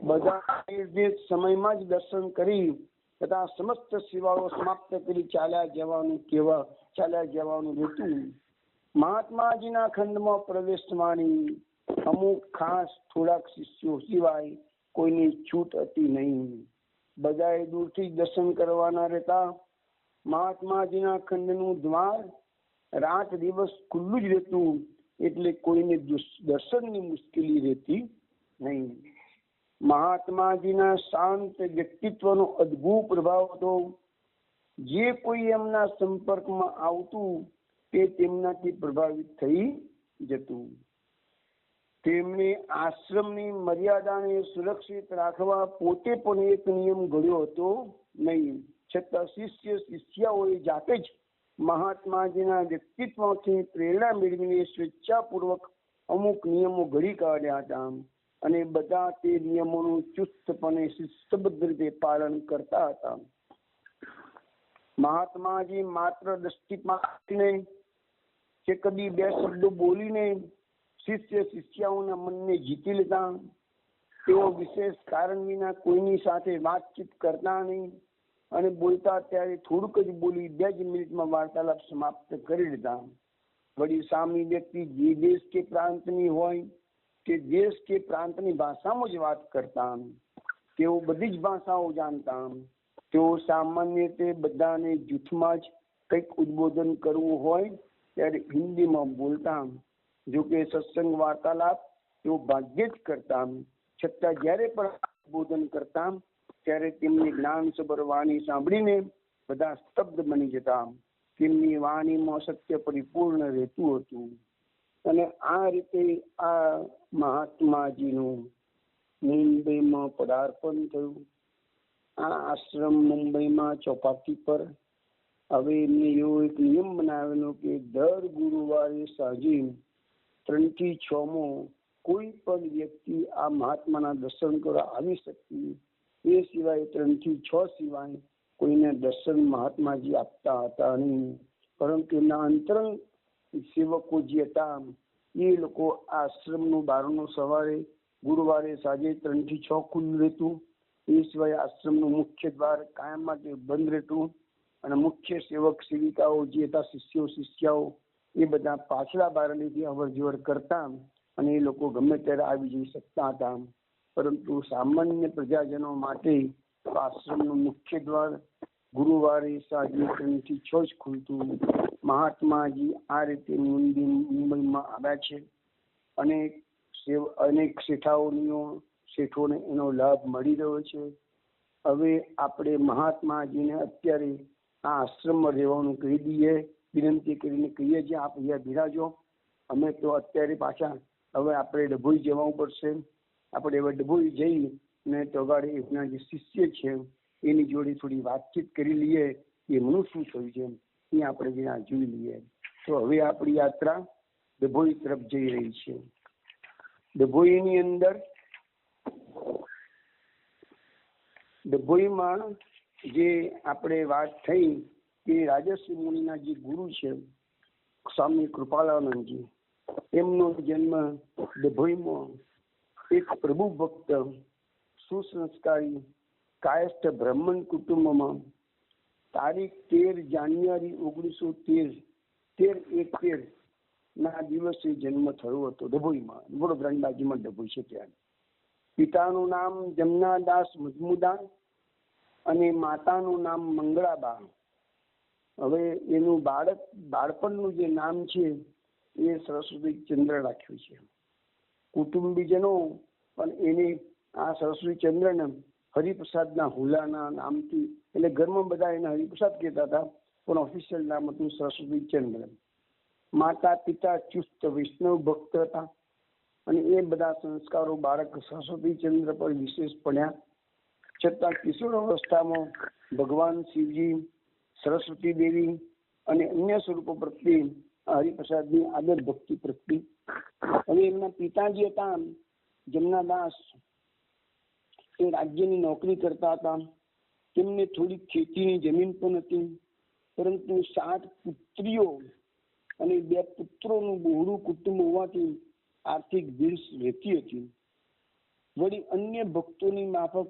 બધા તે સમયમાં જ દર્શન કરી તથા સમસ્ત સેવાઓ સમાપ્ત કરી ચાલ્યા જવાનું રહેતું. મહાત્માજીના ખંડમાં પ્રવેશવાની અમુક ખાસ થોડાક શિષ્યો સિવાય કોઈની છૂટ હતી નહીં. બધાએ દૂરથી દર્શન કરવાના રહેતા. મહાત્માજીના ખંડનું દ્વાર રાત દિવસ ખુલ્લું જ રહેતું, એટલે કોઈને દર્શનની મુશ્કેલી રહેતી નહીં. મહાત્માજીના શાંત વ્યક્તિત્વનો અદ્ભુત પ્રભાવ હતો. જે કોઈ એમના સંપર્કમાં આવતું તે તેમનાથી પ્રભાવિત થઈ જતું. તેમણે આશ્રમની મર્યાદાને સુરક્ષિત રાખવા પોતે પણ એક નિયમ ઘડ્યો હતો નહીં. છતાં શિષ્યાઓએ જાતે જ મહાત્માજીના વ્યક્તિત્વથી પ્રેરણા મેળવીને સ્વેચ્છાપૂર્વક અમુક નિયમો ઘડી કાઢ્યા હતા અને બધા તે નિયમોનું ચુસ્તપણે શિસ્તબદ્ધ રીતે પાલન કરતા હતા. મહાત્માજી માત્ર દ્રષ્ટિપાતને કે કદી બે શબ્દો બોલીને શિષ્યાઓના મનને જીતી લેતા. તેઓ વિશેષ કારણ વિના કોઈની સાથે વાતચીત કરતા નહીં અને બોલતા ત્યારે થોડુંક જ બોલી 2 જ મિનિટમાં વાર્તાલાપ સમાપ્ત કરી દેતા. વળી સામી વ્યક્તિ જે દેશ કે પ્રાંતની હોય તે દેશ કે પ્રાંતની ભાષામાં જ વાત કરતા. તેઓ બધી જ ભાષાઓ જાણતા. તેઓ સામાન્ય રીતે બધાને જૂથમાં જ કંઈક ઉદ્બોધન કરવું હોય ત્યારે હિન્દીમાં બોલતા. જો કે સત્સંગ વાર્તાલાપ તેઓ ભાગ્યે જ કરતા. છતાં જ્યારે પણ ઉદ્બોધન કરતા ત્યારે તેમની જ્ઞાનસભર વાણી સાંભળીને બધા સ્તબ્ધ બની જતા. તેમની વાણીમાં સત્ય પરિપૂર્ણ રહેતું હતું. અને આ રીતે આ મહાત્માજીનું મુંબઈમાં પદાર્પણ થયું. આ આશ્રમ મુંબઈમાં ચોપાટી પર. હવે એમને એવો એક નિયમ બનાવેલો કે દર ગુરુવારે સાંજે 3 થી 6 કોઈ પણ વ્યક્તિ આ મહાત્માના દર્શન કરવા આવી શકતી. એ સિવાય 3 થી 6 સિવાય કોઈને દર્શન મહાત્માજી આપતા હતા નહીં. પરંતુ એમના અંતરંગ સેવકો જે હતા એ લોકો આશ્રમનું બારણું સવારે ગુરુવારે સાંજે 3 થી 6 ખુલ્લું રહેતું. એ સિવાય આશ્રમનું મુખ્ય દ્વાર કાયમ માટે બંધ રહેતું અને મુખ્ય સેવક સેવિકાઓ જે હતા શિષ્યાઓ એ બધા પાછલા બારણેથી અવર જવર કરતા અને એ લોકો ગમે ત્યારે આવી જઈ શકતા હતા. પરંતુ સામાન્ય પ્રજાજનો માટે આશ્રમનું મુખ્ય દ્વાર ગુરુવારે સાંજે 3 થી 6 જ ખુલતું. મહાત્માજી આ રીતે મુંબઈમાં આવ્યા છે. અનેક શેઠોને એનો લાભ મળી રહ્યો છે. હવે આપણે મહાત્માજીને અત્યારે આ આશ્રમમાં રહેવાનું કહી દઈએ, વિનંતી કરીને કહીએ છીએ આપ અહીંયા બિરાજો. અમે તો અત્યારે પાછા હવે આપણે ડભોઈ જવું પડશે. આપણે હવે ડભોઈ જઈ ને તોગાડે એમના જે શિષ્ય છે એની જોડે થોડી વાતચીત કરી લઈએ. એમનું શું થયું છે એ આપણે જ્યાં જોઈ લઈએ. તો હવે આપણી યાત્રા ડભોઈ તરફ જઈ રહી છે. ડભોઈની અંદર ડભોઈમાં જે આપણે વાત થઈ કે રાજર્ષિ મુનિના જે ગુરુ છે સ્વામી કૃપાલાનંદજી, એમનો જન્મ ડભોઈમાં એક પ્રભુ ભક્ત સુસંસ્કારી કાયસ્થ બ્રાહ્મણ કુટુંબમાં તારીખ 13 જાન્યુઆરી 1913 ના દિવસે જન્મ થયો હતો ડભોઈમાં. વડોદરાની બાજુમાં ડભોઈ છે ત્યાં. પિતાનું નામ જમનાદાસ મજમુદાર અને માતાનું નામ મંગળાબા. હવે એનું બાળપણનું જે નામ છે એ સરસ્વતી ચંદ્ર રાખ્યું છે. કુટુંબીજનો પણ એને આ સરસ્વતી ચંદ્રને હરિપ્રસાદના હુલાના નામથી, એટલે ઘરમાં બધા એને હરિપ્રસાદ કહેતા હતા, પણ ઓફિશિયલ નામ હતું સરસ્વતી ચંદ્ર. માતા પિતા ચુસ્ત વૈષ્ણવ ભક્ત હતા અને એ બધા સંસ્કારો બાળક સરસ્વતી ચંદ્ર પર વિશેષ પડ્યા. છતાં કિશોર અવસ્થામાં ભગવાન શિવજી, સરસ્વતી દેવી અને અન્ય સ્વરૂપો પ્રત્યે હરિપ્રસાદની આદર ભક્તિ પ્રત્યે. હવે એમના પિતાજી હતા જમનાદાસ, એ રાજ્યની નોકરી કરતા હતા. તેમને થોડી ખેતીની જમીન પણ હતી, પરંતુ 7 પુત્રીઓ અને 2 પુત્રોનું બહોળું કુટુંબ હોવાથી આર્થિક ભીડ રહેતી હતી. વળી અન્ય ભક્તોની માફક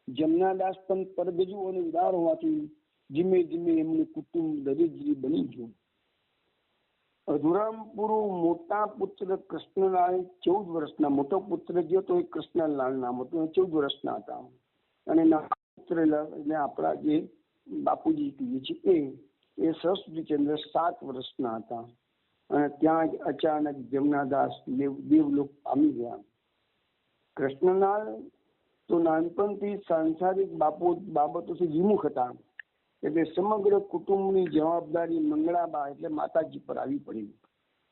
જમનાદાસ પણ પરગજુ અને ઉદાર હોવાથી ધીમે ધીમે એમનું કુટુંબ દરિદ્રી બની ગયું. અધુરામપુરુ મોટા પુત્ર કૃષ્ણલાલ 14 વર્ષના, મોટો પુત્ર જે હતો એ કૃષ્ણલાલ નામ હતું, 14 વર્ષના હતા. અને નાના પુત્ર એટલે આપણા જે બાપુજી કહીએ છીએ એ સરસ્વતીચંદ્ર 7 વર્ષના હતા. અને ત્યાં જ અચાનક જમનાદાસ દેવલોક પામી ગયા. કૃષ્ણલાલ તો નાનપણથી સાંસારિક બાબતોથી વિમુખ હતા, એટલે સમગ્ર કુટુંબની જવાબદારી મંગળાબા એટલે માતાજી પર આવી પડી.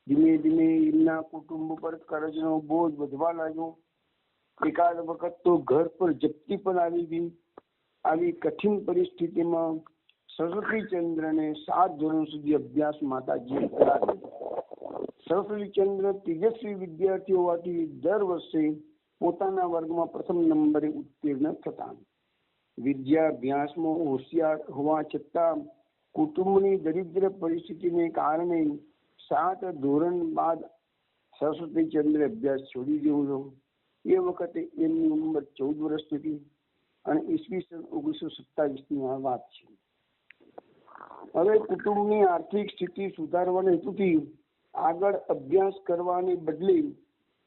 ધીમે ધીમે એમના કુટુંબ પર કરજનો બોજ વધવા લાગ્યો. એકાદ વખત તો ઘર પર જપ્તી પણ આવી ગઈ. આવી કઠિન પરિસ્થિતિમાં સરસ્વતીચંદ્રને 7 ધોરણ સુધી અભ્યાસ માતાજીએ કરાવ્યો. સરસ્વતીચંદ્ર તેજસ્વી વિદ્યાર્થી હોવાથી દર વર્ષે પોતાના વર્ગમાં પ્રથમ નંબરે ઉત્તીર્ણ થતા. વિદ્યાભ્યાસમાં હોશિયાર હોવા છતાં કુટુંબની દરિદ્ર પરિસ્થિતિને કારણે 7 ધોરણ બાદ સરસ્વતીચંદ્ર અભ્યાસ છોડી દેવો. એ વખતે એમની ઉંમર 14 વર્ષ હતી અને ઈસવીસન 1927ની આ વાત છે. હવે કુટુંબની આર્થિક સ્થિતિ સુધારવાના હેતુથી આગળ અભ્યાસ કરવાને બદલે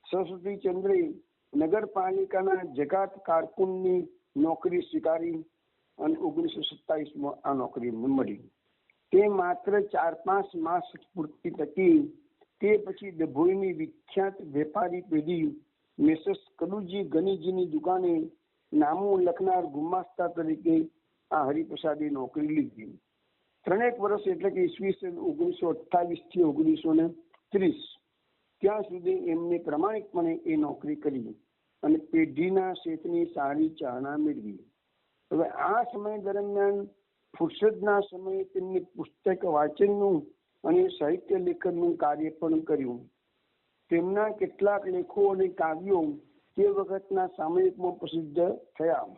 સરસ્વતીચંદ્રે નગરપાલિકાના જકાત કારકુનની નોકરી સ્વીકારી અને 1927માં આ નોકરી મળી. તે માત્ર 4-5 માસ પૂરતી ટકી. તે પછી ડભોઈની વિખ્યાત વેપારી પેઢી મિસેસ કલુજી ગનીજીની દુકાને નામું લખનાર ગુમાસ્તા તરીકે આ હરિપ્રસાદે નોકરી લીધી. 3 વર્ષ એટલે કે ઈસવીસન 1928 થી 1930 ત્યાં સુધી એમને પ્રમાણિકપણે એ નોકરી કરી અને પેઢીના શેઠની સારી ચાહના મેળવી. હવે આ સમય દરમિયાન ફુરસદના સમયે તેમની પુસ્તક વાંચનનું અને સાહિત્ય લેખનનું કાર્ય પણ કર્યું. તેમના કેટલાક લેખો અને કાવ્યો તે વખતના સામયિકમાં પ્રસિદ્ધ થયા.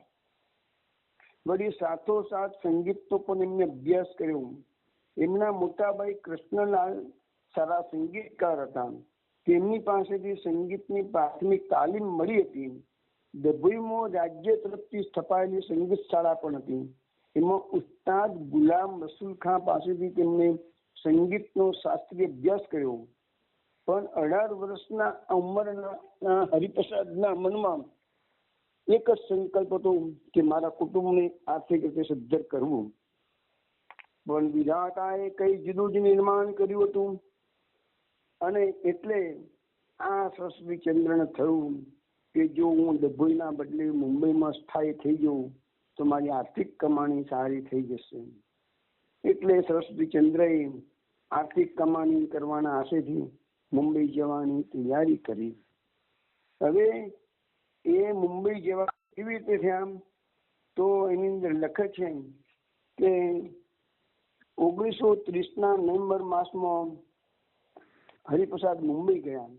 વળી સાથોસાથ સંગીતનો પણ એમને અભ્યાસ કર્યો. એમના મોટાભાઈ કૃષ્ણલાલ સારા સંગીતકાર હતા. તેમની પાસેથી સંગીતની પ્રાથમિક તાલીમ મળી હતી. ડભોઈમાં રાજ્ય તરફથી સ્થપાયેલી સંગીત શાળા પણ હતી. એમાં ઉસ્તાદ ગુલામ રસુલ ખાં પાસેથી તેમને સંગીતનો શાસ્ત્રીય અભ્યાસ કર્યો. પણ 18 વર્ષના ઉંમરના હરિપ્રસાદના મનમાં એક જ સંકલ્પ હતો કે મારા કુટુંબને આર્થિક રીતે સદ્ધર કરવું. પણ વિધાતાએ કઈ જુદું જ નિર્માણ કર્યું હતું અને એટલે આ સરસ્વતીચંદ્રને થયું કે જો હું ડભોઈના બદલે મુંબઈમાં સ્થાયી થઈ જાઉં તો મારી આર્થિક કમાણી સારી થઈ જશે. એટલે સરસ્વતીચંદ્રએ આર્થિક કમાણી કરવાના આશયથી મુંબઈ જવાની તૈયારી કરી. હવે એ મુંબઈ જવા કેવી રીતે થયા તો એની અંદર લખે છે કે 1930ના નવેમ્બર માસમાં હરિપ્રસાદ મુંબઈ ગયા.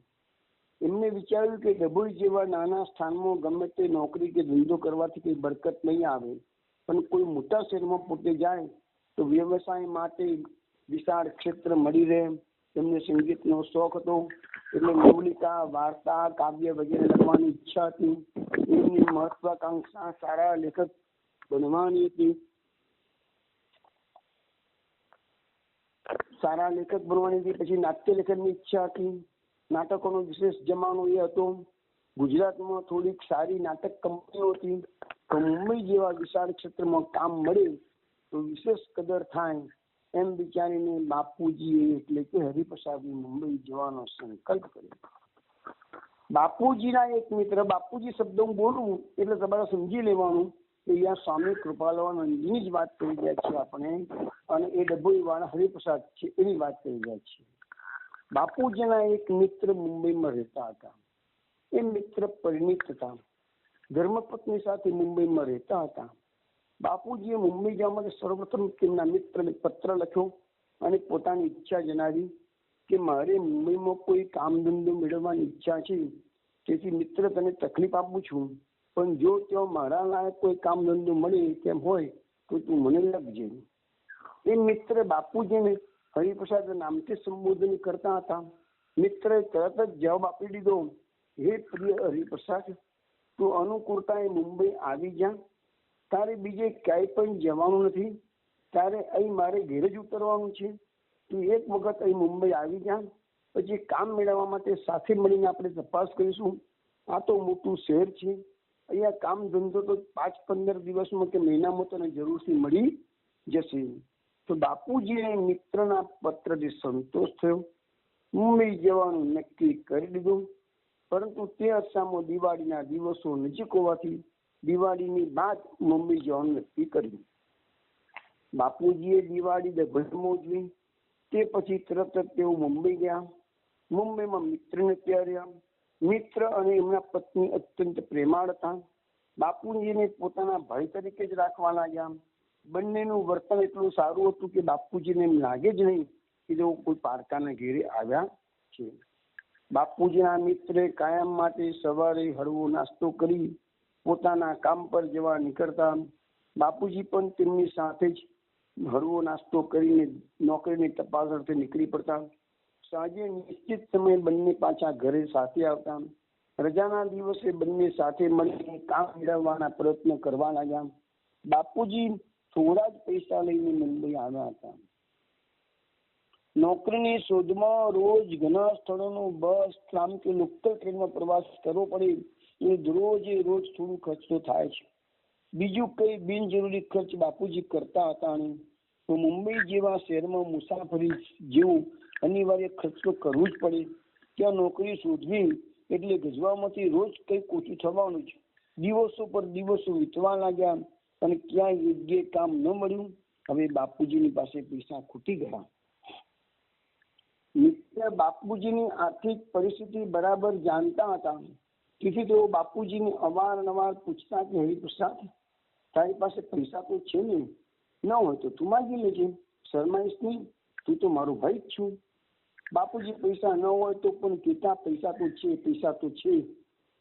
એમને વિચાર્યું કે ડભોઈ જેવા નાના સ્થાનમાં ગમે તે નોકરી કે ધંધો કરવાથી કઈ બરકત નહીં આવે, પણ કોઈ મોટા શહેરમાં પોતે જાય તો વ્યવસાય માટે વિશાળ ક્ષેત્ર મળી રહે. તેમને સંગીતનો શોખ હતો એટલે નવલિકા, વાર્તા, કાવ્ય વગેરે લખવાની ઈચ્છા હતી. એમની મહત્વાકાંક્ષા સારા લેખક બનવાની હતી. પછી નાટ્ય લેખનની ઈચ્છા હતી. નાટકોનો વિશેષ જમાનો એ હતો. ગુજરાતમાં થોડીક સારી નાટક કંપનીઓ હતી તો મુંબઈ જેવા વિશાળ ક્ષેત્રમાં કામ મળે તો વિશેષ કદર થાય એમ વિચારીને બાપુજીએ એટલે કે હરિપ્રસાદે મુંબઈ જવાનો સંકલ્પ કર્યો. બાપુજીના એક મિત્ર, બાપુજી શબ્દ હું બોલું એટલે તમારે સમજી લેવાનું કે અહીંયા સ્વામી કૃપાલવાનંદજીની જ વાત કરી રહ્યા છીએ આપણે, અને એ ડભોઈ વાળા હરિપ્રસાદ છે એની વાત કરી રહ્યા છીએ. બાપુજીના એક મિત્ર મુંબઈમાં રહેતા હતા. એ મિત્ર પરિણીત હતા, ધર્મપત્ની સાથે મુંબઈમાં રહેતા હતા. બાપુજીએ મુંબઈ જવા માટે સર્વપ્રથમ તેમના મિત્રને પત્ર લખ્યો અને પોતાની ઈચ્છા જણાવી કે મારે મુંબઈમાં કોઈ કામ ધંધો મેળવવાની ઈચ્છા છે, તેથી મિત્ર તને તકલીફ આપું છું, પણ જો ત્યાં મારા લાયક કોઈ કામ ધંધો મળે તેમ હોય તો તું મને લખજે. એ મિત્ર બાપુજીને હરિપ્રસાદ નામથી સંબોધન કરતા હતા. મિત્રએ તરત જ જવાબ આપી દીધો હે પ્રિય હરિપ્રસાદ, તું અનુકૂળતાએ મુંબઈ આવી જા, તારે બીજે ક્યાંય પણ જવાનું નથી, તારે અહીં મારે ઘેર જ ઉતરવાનું છે. તું એક વખત અહીં મુંબઈ આવી જા, પછી કામ મેળવવા માટે સાથે મળીને આપણે તપાસ કરીશું. આ તો મોટું શહેર છે, અહીંયા કામ ધંધો તો 5-15 દિવસમાં કે મહિનામાં તને જરૂરથી મળી જશે. તો બાપુજીને મિત્રના પત્રથી સંતોષ થયો, મુંબઈ જવાનું નક્કી કરી દીધું. પરંતુ તે અરસામાં દિવાળીના દિવસો નજીક હોવાથી દિવાળીની બાદ મુંબઈ જવાનું નક્કી કર્યું. બાપુજીએ દિવાળી દભણમાં ઉજવી. તે પછી તરત જ તેઓ મુંબઈ ગયા. મુંબઈમાં મિત્રને ત્યાં મિત્ર અને એમના પત્ની અત્યંત પ્રેમાળ હતા. બાપુજીને પોતાના ભાઈ તરીકે જ રાખવા લાગ્યા. બંનેનું વર્તન એટલું સારું હતું કે બાપુજીને એમ લાગે જ નહીં કે તેઓ કોઈ પારકાના ઘેરે આવ્યા છે. બાપુજીના મિત્રે કાયમ માટે સવારે હળવો નાસ્તો કરી પોતાના કામ પર જવા નીકળતા. બાપુજી પણ તેમની સાથે જ હળવો નાસ્તો કરીને નોકરીની તપાસ અર્થે નીકળી પડતા. સાંજે નિશ્ચિત સમયે બંને પાછા ઘરે સાથે આવતા. રજાના દિવસે બંને સાથે મળીને કામ મેળવવાના પ્રયત્ન કરવા લાગ્યા. બાપુજી થોડા જ પૈસા લઈને મુંબઈ આવ્યા હતા. નોકરીની શોધમાં રોજ ઘણા સ્થળોનો બસ, ટ્રામ કે લોકલ ટ્રેનમાં પ્રવાસ કરવો પડે એ રોજ થોડું ખર્ચ તો થાય છે. બીજું કઈ બિનજરૂરી ખર્ચ બાપુજી કરતા હતા નહીં. તો મુંબઈ જેવા શહેરમાં મુસાફરી જેવું અનિવાર્ય ખર્ચ તો કરવું જ પડે. ત્યાં નોકરી શોધવી એટલે ગજવામાંથી રોજ કંઈક ઓછું થવાનું છે. દિવસો પર દિવસો વીતવા લાગ્યા અને ક્યાંય યોગ્ય કામ ન મળ્યું. હવે બાપુજીની પાસે પૈસા ખૂટી ગયા. મિત્ર બાપુજીની આર્થિક પરિસ્થિતિ બરાબર જાણતા હતા, તેથી તેઓ બાપુજીને અવારનવાર પૂછતા કે હરિપ્રસાદ, તારી પાસે પૈસા તો છે ને? ન હોય તો તું માગી લેજે, શરમાઈશ નહીં, તું તો મારો ભાઈ જ છું. બાપુજી પૈસા ન હોય તો પણ કહેતા પૈસા તો છે.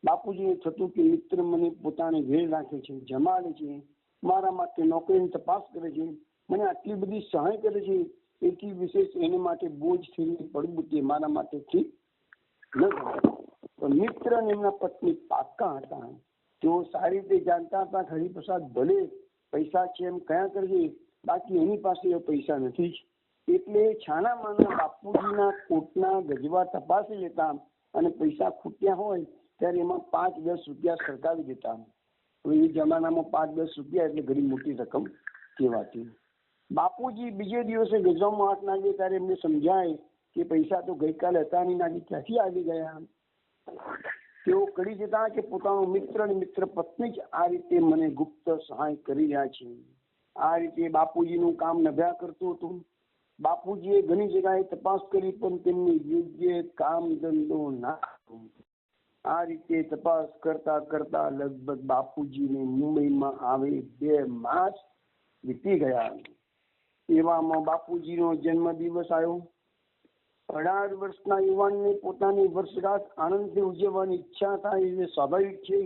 બાપુજીને થતું કે મિત્ર મને પોતાને ઘેર રાખે છે, જમાડે છે, મારા માટે નોકરીની તપાસ કરે છે, મને આટલી બધી સહાય કરે છે, એથી વિશેષ એને માટે બોજ થઈને પડવું તે મારા માટે ઠીક ન ગણાય. પણ મિત્ર અને એમના પત્ની પાક્કા હતા. તેઓ સારી રીતે જાણતા હતા કે હરિપ્રસાદ ભલે પૈસા છે એમ કયા કરજે, બાકી એની પાસે પૈસા નથી. એટલે છાના માના બાપુજીના કોટના ગજવા તપાસી લેતા અને પૈસા ખૂટ્યા હોય ત્યારે એમાં 5-10 રૂપિયા સરકાવી દેતા. તો એ જમાનામાં 5-10 રૂપિયા એટલે ઘણી મોટી રકમ કહેવાતી. બાપુજી બીજે દિવસે ગજવામાં હાથ નાખે ત્યારે એમને સમજાય કે પૈસા તો ગઈકાલે હતા નહીં, આજે ક્યાંથી આવી ગયા. તેઓ કરી દેતા કે પોતાનો મિત્ર અને મિત્ર પત્ની જ આ રીતે મને ગુપ્ત સહાય કરી રહ્યા છે. આ રીતે બાપુજીનું કામ નભ્યા કરતું હતું. બાપુજીએ ઘણી જગ્યાએ તપાસ કરી પણ તેમની યોગ્ય કામ ધંધો ના. આ રીતે તપાસ કરતા કરતા લગભગ બાપુજીને મુંબઈમાં આવે 2 માસ વીતી ગયા. એવામાં બાપુજીનો જન્મદિવસ આવ્યો. 18 વર્ષના યુવાનને પોતાની વર્ષગાંઠ આનંદથી ઉજવવાની ઈચ્છા થાય એ સ્વાભાવિક છે,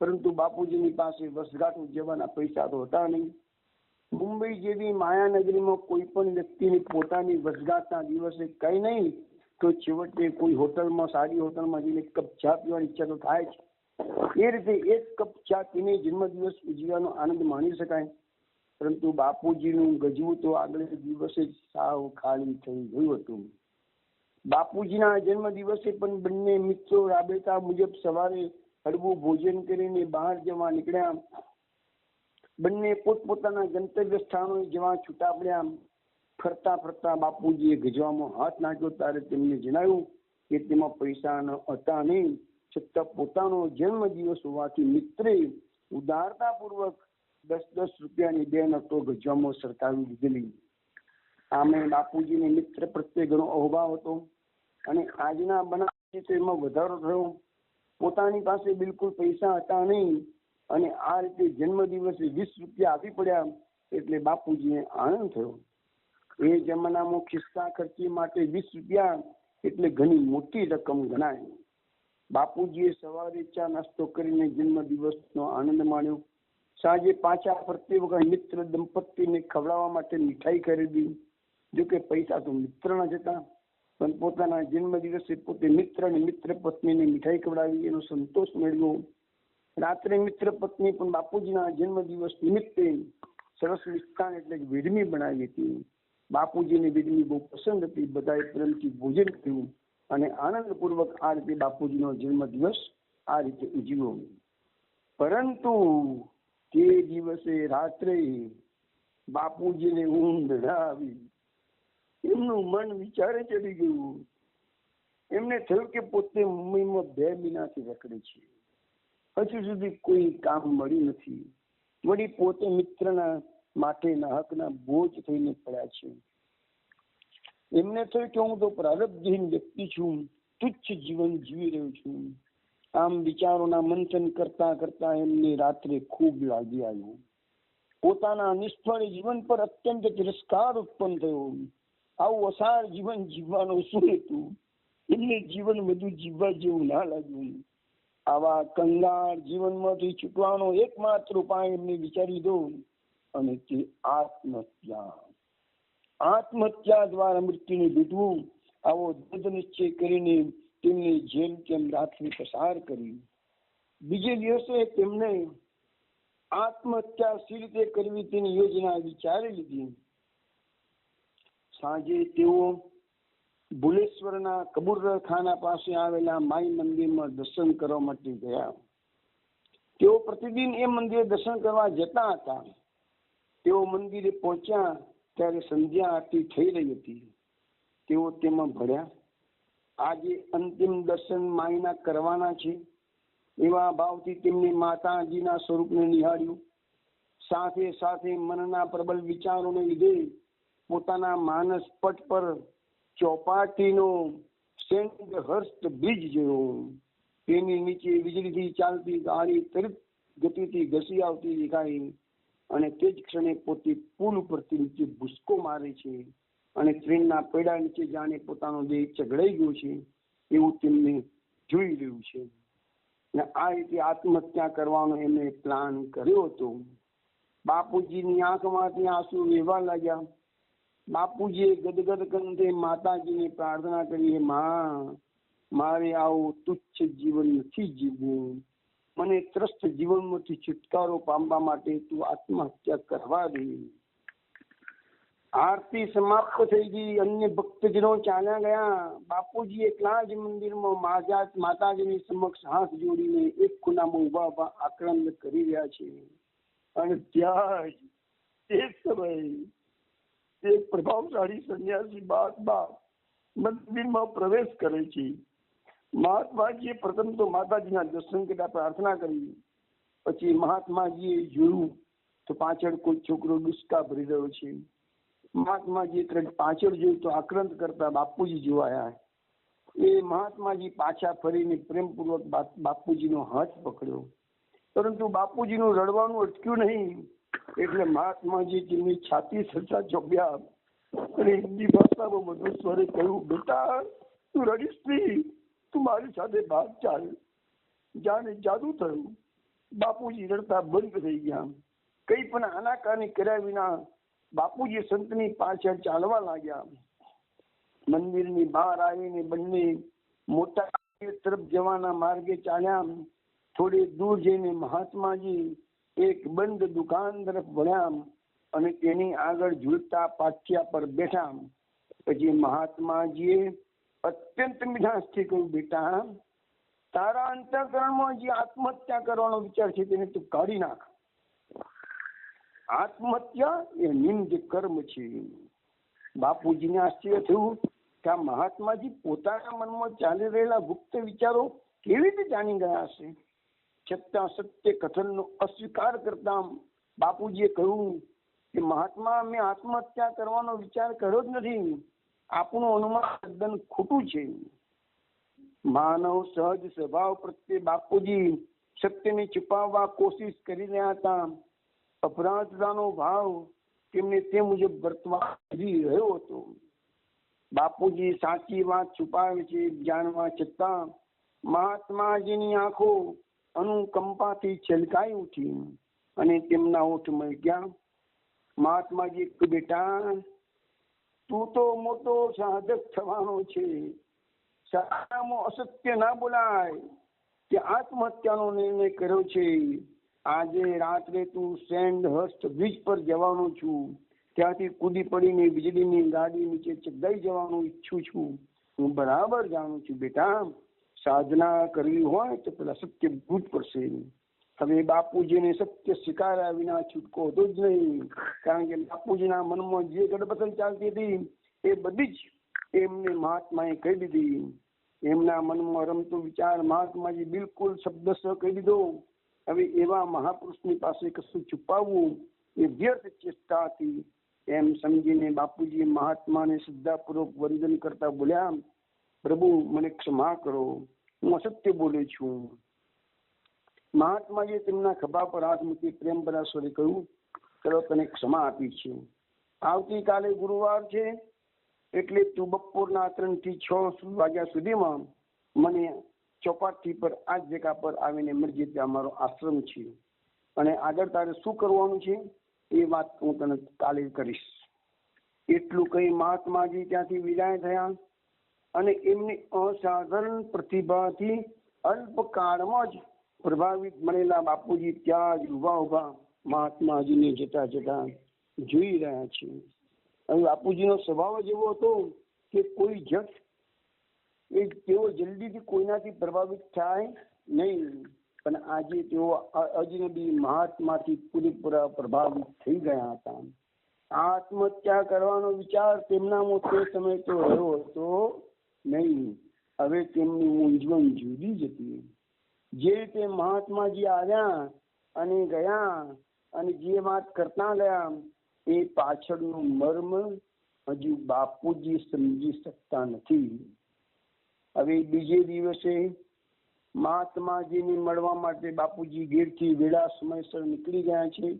પરંતુ બાપુજીની પાસે વર્ષગાંઠ ઉજવવાના પૈસા તો હતા નહીં. મુંબઈ જેવી માયાનગરીમાં કોઈ પણ વ્યક્તિની પોતાની વર્ષગાંઠના દિવસે કઈ નહીં તો છેવટે કોઈ હોટલમાં, સારી હોટલમાં જઈને 1 કપ ચા પીવાની ઈચ્છા તો થાય જ. એ રીતે 1 કપ ચા પીને જન્મદિવસ ઉજવવાનો આનંદ માણી શકાય. પરંતુ બાપુજીનું ગજવું તો આગલે દિવસે જ સાવ ખાલી થઈ ગયું હતું. બાપુજીના જન્મદિવસે પણ બંને મિત્રો રાબેતા મુજબ સવારે હળવું ભોજન કરીને બહાર જવા નીકળ્યા. બંને પોતપોતાના ગંતવ્ય સ્થાનોએ જવા છૂટા પડ્યા. ફરતા ફરતા બાપુજીએ ગજવામાં હાથ નાખ્યો ત્યારે તેમને જણાવ્યું કે તેમાં પૈસા ન હતા નહીં, છતાં પોતાનો જન્મદિવસ હોવાથી મિત્રે ઉદારતાપૂર્વક 10-10 રૂપિયાની 2 નોટો ગજવામાં સરકાવી દીધેલી. આમે બાપુજીને મિત્ર પ્રત્યે ઘણો અહોભાવ હતો અને આજના બનાવથી તો એમાં વધારો થયો. પોતાની પાસે બિલકુલ પૈસા હતા નહીં અને આ રીતે જન્મદિવસે 20 રૂપિયા આપી પડ્યા એટલે બાપુજીને આનંદ થયો. એ જમાનામાં ખિસ્સા ખર્ચી માટે 20 રૂપિયા એટલે ઘણી મોટી રકમ ગણાય. બાપુજીએ સવારે ચા નાસ્તો કરીને જન્મદિવસનો આનંદ માણ્યો. સાંજે પાછા ફરતી વખત મિત્ર દંપતીને ખવડાવવા માટે મીઠાઈ ખરીદી. જોકે પૈસા તો મિત્રના જ હતા, પણ પોતાના જન્મ દિવસે પોતે મિત્ર અને મિત્ર પત્નીને મીઠાઈ ખવડાવી એનો સંતોષ મેળવ્યો. રાત્રે મિત્ર પત્ની પણ બાપુજીના જન્મ દિવસ નિમિત્તે સરસ મિષ્ટાન એટલે કે વેડમી બનાવી હતી. બાપુજીને વેડમી બહુ પસંદ હતી. બધાએ પ્રેમથી ભોજન કર્યું અને આનંદપૂર્વક આ રીતે બાપુજીનો જન્મ દિવસ આ રીતે ઉજવ્યો. પરંતુ તે દિવસે રાત્રે બાપુજીને ઊંઘ ન આવી. એમનું મન વિચારે ચડી ગયું. એમને થયું કે પોતે મુંબઈમાં 2 મહિનાથી રખડે છે, હજુ સુધી કોઈ કામ મળ્યું નથી. વળી પોતે મિત્રના માટેના હકના બોજ થઈને પડ્યા છે. એમને થયું કે હું તો પ્રારબ્ધહીન વ્યક્તિ છું, તુચ્છ જીવન જીવી રહ્યો છું. આમ વિચારોના મંથન કરતા કરતા એમને રાત્રે ખૂબ લાગી આવ્યું. પોતાના નિષ્ફળ જીવન પર અત્યંત તિરસ્કાર ઉત્પન્ન થયો. આવું અસાર જીવન જીવવાનો શું હેતુ? એમને જીવન વધુ જીવવા જેવું ના લાગ્યું. આવા કંગાળ જીવનમાંથી છૂટવાનો એકમાત્ર ઉપાય એમને વિચારી લીધો અને તે આત્મહત્યા. આત્મહત્યા દ્વારા મૃત્યુને ભેટવું, આવો દૃઢ નિશ્ચય કરીને તેમને જેમ તેમ રાત્રિ પસાર કરી. બીજે દિવસે તેમને આત્મહત્યા સી રીતે કરવી તેની યોજના વિચારી લીધી. સાંજે તેઓ ભુલેશ્વરના કબૂરખાના પાસે આવેલા માઈ મંદિરમાં દર્શન કરવા માટે ગયા. તેઓ પ્રતિદિન એ મંદિરે દર્શન કરવા જતા હતા. તેઓ મંદિરે પહોંચ્યા ત્યારે સંધ્યા આરતી થઈ રહી હતી. તેઓ તેમાં ભળ્યા. આજે અંતિમ દર્શન માઈના કરવાના છે એવા ભાવથી તેમને માતાજીના સ્વરૂપને નિહાળ્યું. સાથે સાથે મનના પ્રબળ વિચારોને લીધે પોતાના માનસ પટ પર ચોપાટીનો હર્ષ બ્રિજ જોયો. તેની નીચે વીજળીથી ચાલતી ગાડી ત્વરિત ગતિથી ઘસી આવતી દેખાઈ અને તે જ ક્ષણે પોતે પુલ ઉપરથી નીચે ભૂસકો મારે છે અને ટ્રેનના પૈડા નીચે જાણે પોતાનો દેહ ચગડાઈ ગયો છે એવું તેમને જોઈ રહ્યું છે. અને આ રીતે આત્મહત્યા કરવાનો એમને પ્લાન કર્યો હતો. બાપુજીની આંખમાંથી આંસુ વહેવા લાગ્યા. બાપુજીએ ગદગદ કંઠે માતાજીને પ્રાર્થના કરી, માં, મારે આવું તુચ્છ જીવન નથી જીવવું. મને ત્રસ્ત જીવનમાંથી છુટકારો પામવા માટે તું આત્મહત્યા કરવા દે. આરતી સમાપ્ત થઈ ગઈ. અન્ય ભક્તજનો ચાલ્યા ગયા. બાપુજી એકલા જ મંદિરમાં માતાજીની સમક્ષ હાથ જોડીને એક ખૂણામાં ઉભા ઉભા આક્રંદ કરી રહ્યા છે. અને ત્યાં જ એક સમય એક પ્રભાવશાળી સંન્યાસી બાપ મંદિરમાં પ્રવેશ કરે છે. મહાત્માજીએ પ્રથમ તો માતાજીના દર્શન કરતા પ્રાર્થના કરી. પછી મહાત્માજીએ જોયું તો પાછળ કોઈ છોકરો ડુસકા ભરી રહ્યો છે. મહાત્માજી પાછળ જોયું તો આક્રંદ કરતા બાપુજી જોવાયા. એ મહાત્માજી પાછા ફરીને પ્રેમપૂર્વક બાપુજીનો હાથ પકડ્યો, પરંતુ બાપુજીનું રડવાનું અટક્યું નહીં. એટલે મહાત્માજી તેમની છાતી સરસા ચોપ્યા અને હિન્દી ભાષામાં મધુર સ્વરે કહ્યું, બેટા તું રડીશ નહીં, તું મારી સાથે બહાર ચાલ. જાણે જાદુ થયું. બાપુજી રડતા બંધ થઈ ગયા. કઈ પણ આનાકાની કર્યા વિના બાપુજી સંતની પાછળ ચાલવા લાગ્યા. મંદિરની બહાર આવીને બંને મોટા તરફ જવાના માર્ગે ચાલ્યા. થોડે દૂર જઈને મહાત્માજી એક બંધ દુકાન તરફ વળ્યા અને તેની આગળ ઝૂલતા પાટિયા પર બેઠા. પછી મહાત્માજીએ અત્યંત મીઠાશથી કહ્યું, બેટા તારા અંતઃકરણમાં જે આત્મહત્યા કરવાનો વિચાર છે તેને તું કાઢી નાખ. આત્મહત્યા એ નિંદ કર્મ છે. બાપુજીને આશ્ચર્ય થયું કે આ મહાત્માજી પોતાના મનમાં ચાલી રહેલા ગુપ્ત વિચારો કેવી રીતે જાણી ગયા હશે. છતાં સત્ય કથનનો અસ્વીકાર કરતા બાપુજીએ કહ્યું કે મહાત્મા, મેં આત્મહત્યા કરવાનો વિચાર કર્યો જ નથી. આપણું અનુમાન તદ્દન ખોટું છે. માનવ સહજ સ્વભાવ પ્રત્યે બાપુજી સત્યને છુપાવવા કોશિશ કરી રહ્યા હતા. અપરાધતાનો ભાવ તેમને તે મુજબ વર્તવા રહ્યો હતો. બાપુજી સાચી વાત છુપાવે છે જાણવા છતાં મહાત્માજીની આંખો અનુકંપાથી છલકાઈ ઉઠી અને તેમના ઓઠ મળ્યા. મહાત્માજી, બેટા તું તો મોટો સાધક થવાનો છે, શાળામાં અસત્ય ના બોલાય, કે આત્મહત્યાનો નિર્ણય કર્યો છે, આજે રાત્રે તું સેન્ડહર્સ્ટ બ્રિજ પર જવાનો છું, ત્યાંથી કૂદી પડીને વીજળીની ગાડી નીચે ચગાઈ જવાનું ઈચ્છું છું. હું બરાબર જાણું છું બેટા, સાધના કરવી હોય તો પેલા સત્ય ભૂત પડશે. હવે બાપુજીને સત્ય સ્વીકાર્યા વિના છૂટકો હતો જ નહીં, કારણ કે બાપુજીના મનમાં જે ગડબડ ચાલતી હતી એ બધી જ એમને મહાત્માએ કહી દીધી. એમના મનમાં રમતો વિચાર મહાત્માજી બિલકુલ શબ્દશ કહી દીધો. હવે એવા મહાપુરુષની પાસે કશું છુપાવવું એ વ્યર્થ ચેષ્ટા હતી એમ સમજીને બાપુજી મહાત્માને શ્રદ્ધાપૂર્વક વંદન કરતા બોલ્યા, પ્રભુ મને ક્ષમા કરો, હું અસત્ય બોલ્યો છું. મહાત્માજીએ તેમના ખભા પર હાથ મૂકી પ્રેમ ભરા સ્વરે કહ્યું, ચલો તને ક્ષમા આપી છે. આવતીકાલે ગુરુવાર છે, એટલે તું બપોરના 3 થી 6 વાગ્યા સુધીમાં મને ચોપાટી પર આ જગ્યા પર આવીને મળજે, ત્યાં અમારો આશ્રમ છે, અને આગળ તારે શું કરવાનું છે એ વાત હું તને કાલે કરીશ. એટલું કહી મહાત્માજી ત્યાંથી વિદાય થયા, અને એમની અસાધારણ પ્રતિભાથી અલ્પકાળમાં જ પ્રભાવિત બનેલા બાપુજી ત્યાં જ ઉભા મહાત્માજીને જતા જતા જોઈ રહ્યા છે. હવે બાપુજીનો સ્વભાવ જ એવો હતો કે કોઈ તેઓ જલ્દીથી કોઈનાથી પ્રભાવિત થાય નહીં, પણ આજે તેઓ અજનબી મહાત્માથી પૂરેપૂરા પ્રભાવિત થઈ ગયા હતા. આત્મહત્યા કરવાનો વિચાર તેમનામાં તે સમય તો રહ્યો હતો નહીં. હવે તેમની મૂંઝવણ જુદી જ હતી. જે રીતે મહાત્માજી આવ્યા અને ગયા અને જે વાત કરતા ગયા એ પાછળનું મર્મ હજુ બાપુજી સમજી શકતા નથી. હવે બીજે દિવસે મહાત્માજીને મળવા માટે બાપુજી ઘેરથી વેળા સમયસર નીકળી ગયા છે,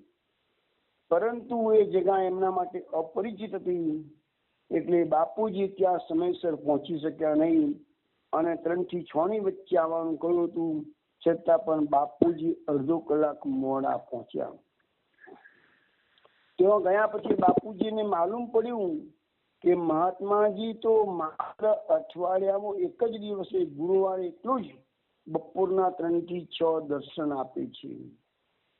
પરંતુ એ જગ્યા એમના માટે અપરિચિત હતી, એટલે બાપુજી ત્યાં સમયસર પહોંચી શક્યા નહીં, અને 3 થી 6 ની વચ્ચે આવવાનું કહ્યું હતું, છતાં પણ બાપુજી અડધો કલાક મોડા પહોંચ્યા. તેઓ ગયા પછી બાપુજીને માલુમ પડ્યું કે મહાત્માજી તો માત્ર અઠવાડિયામાં એક જ દિવસે ગુરુવારે એટલું જ બપોરના 3 થી 6 દર્શન આપે છે,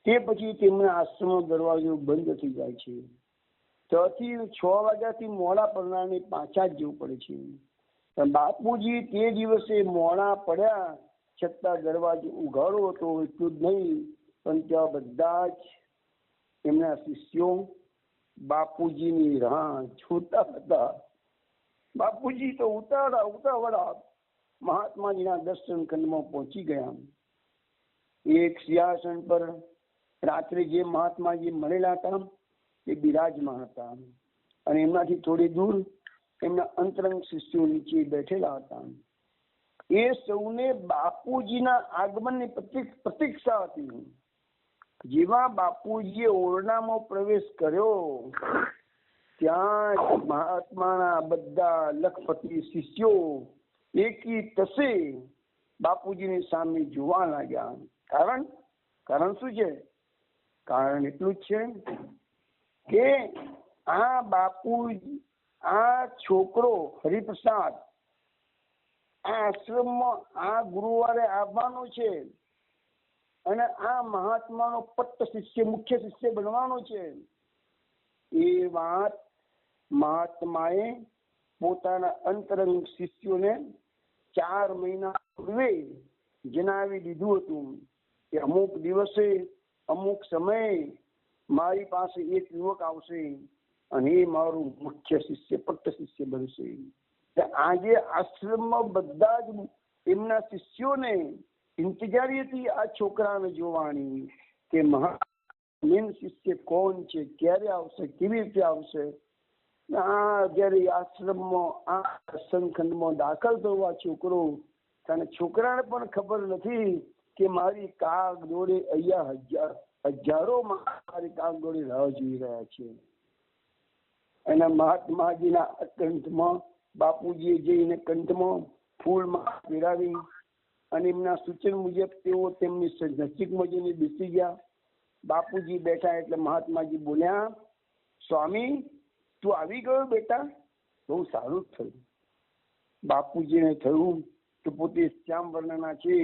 તે પછી તેમના આશ્રમનો દરવાજો બંધ થઈ જાય છે. 6 થી 6 વાગ્યાથી મોડા પડનારને પાછા જ જવું પડે છે. પણ બાપુજી તે દિવસે મોડા પડ્યા છતાં દરવાજો ઉઘાડો હતો. એટલું જ નહીં, પણ ત્યાં બધા જ એમના શિષ્યો બાપુજીની રાહ જોતા હતા. બાપુજી તો ઉતાવળા મહાત્માજીના દર્શન ખંડમાં પહોંચી ગયા. એક સિંહાસન પર રાત્રે જે મહાત્માજી મળેલા હતા એ બિરાજમાન હતા, અને એમનાથી થોડી દૂર એમના અંતરંગ શિષ્યો નીચે બેઠેલા હતા. એ સૌને બાપુજીના આગમનની પ્રતીક્ષા હતી. જેવા બાપુજીએ ઓરડામાં પ્રવેશ કર્યો ત્યાં મહાત્માના બધા લખપતિ શિષ્યો એકી તસે બાપુજીની સામે જોવા લાગ્યા. કારણ શું છે? કારણ એટલું જ છે કે આ બાપુજી, આ છોકરો હરિપ્રસાદ આ આશ્રમમાં આ ગુરુવારે આવવાનો છે, અને આ મહાત્માનો પટ્ટ શિષ્ય, મુખ્ય શિષ્ય બનવાનો છે. એ વાત મહાત્માએ પોતાના અંતરંગ શિષ્યોને 4 મહિના પૂર્વે જણાવી દીધું હતું કે અમુક દિવસે અમુક સમયે મારી પાસે એક યુવક આવશે અને એ મારું મુખ્ય શિષ્ય, પટ્ટ શિષ્ય બનશે. આજે આશ્રમમાં બધા જ એમના શિષ્યોને ઇંતજારી હતી આ છોકરાને જોવાની કે મેન શિષ્ય કોણ છે, ક્યારે આવશે, કેવી રીતે આવશે. જયારે આશ્રમમાં આ સંખંડમાં દાખલ થયો આ છોકરો, અને છોકરાને પણ ખબર નથી કે મારી કાગ દોડે અહીંયા હજારો મારી કાગ દોડે રાહ જોઈ રહ્યા છે. એના મહાત્માજીના કંઠમાં બાપુજીએ જઈને કંઠમાં ફૂલમાં પહેરાવી અને એમના સૂચન મુજબ તેઓ તેમની નજીકમાં જઈને બેસી ગયા. બાપુજી બેઠા એટલે મહાત્માજી બોલ્યા, સ્વામી તું આવી ગયો બેટા? બહુ સારું થયું. બાપુજીને થયું કે પોતે શ્યામ વર્ણના છે,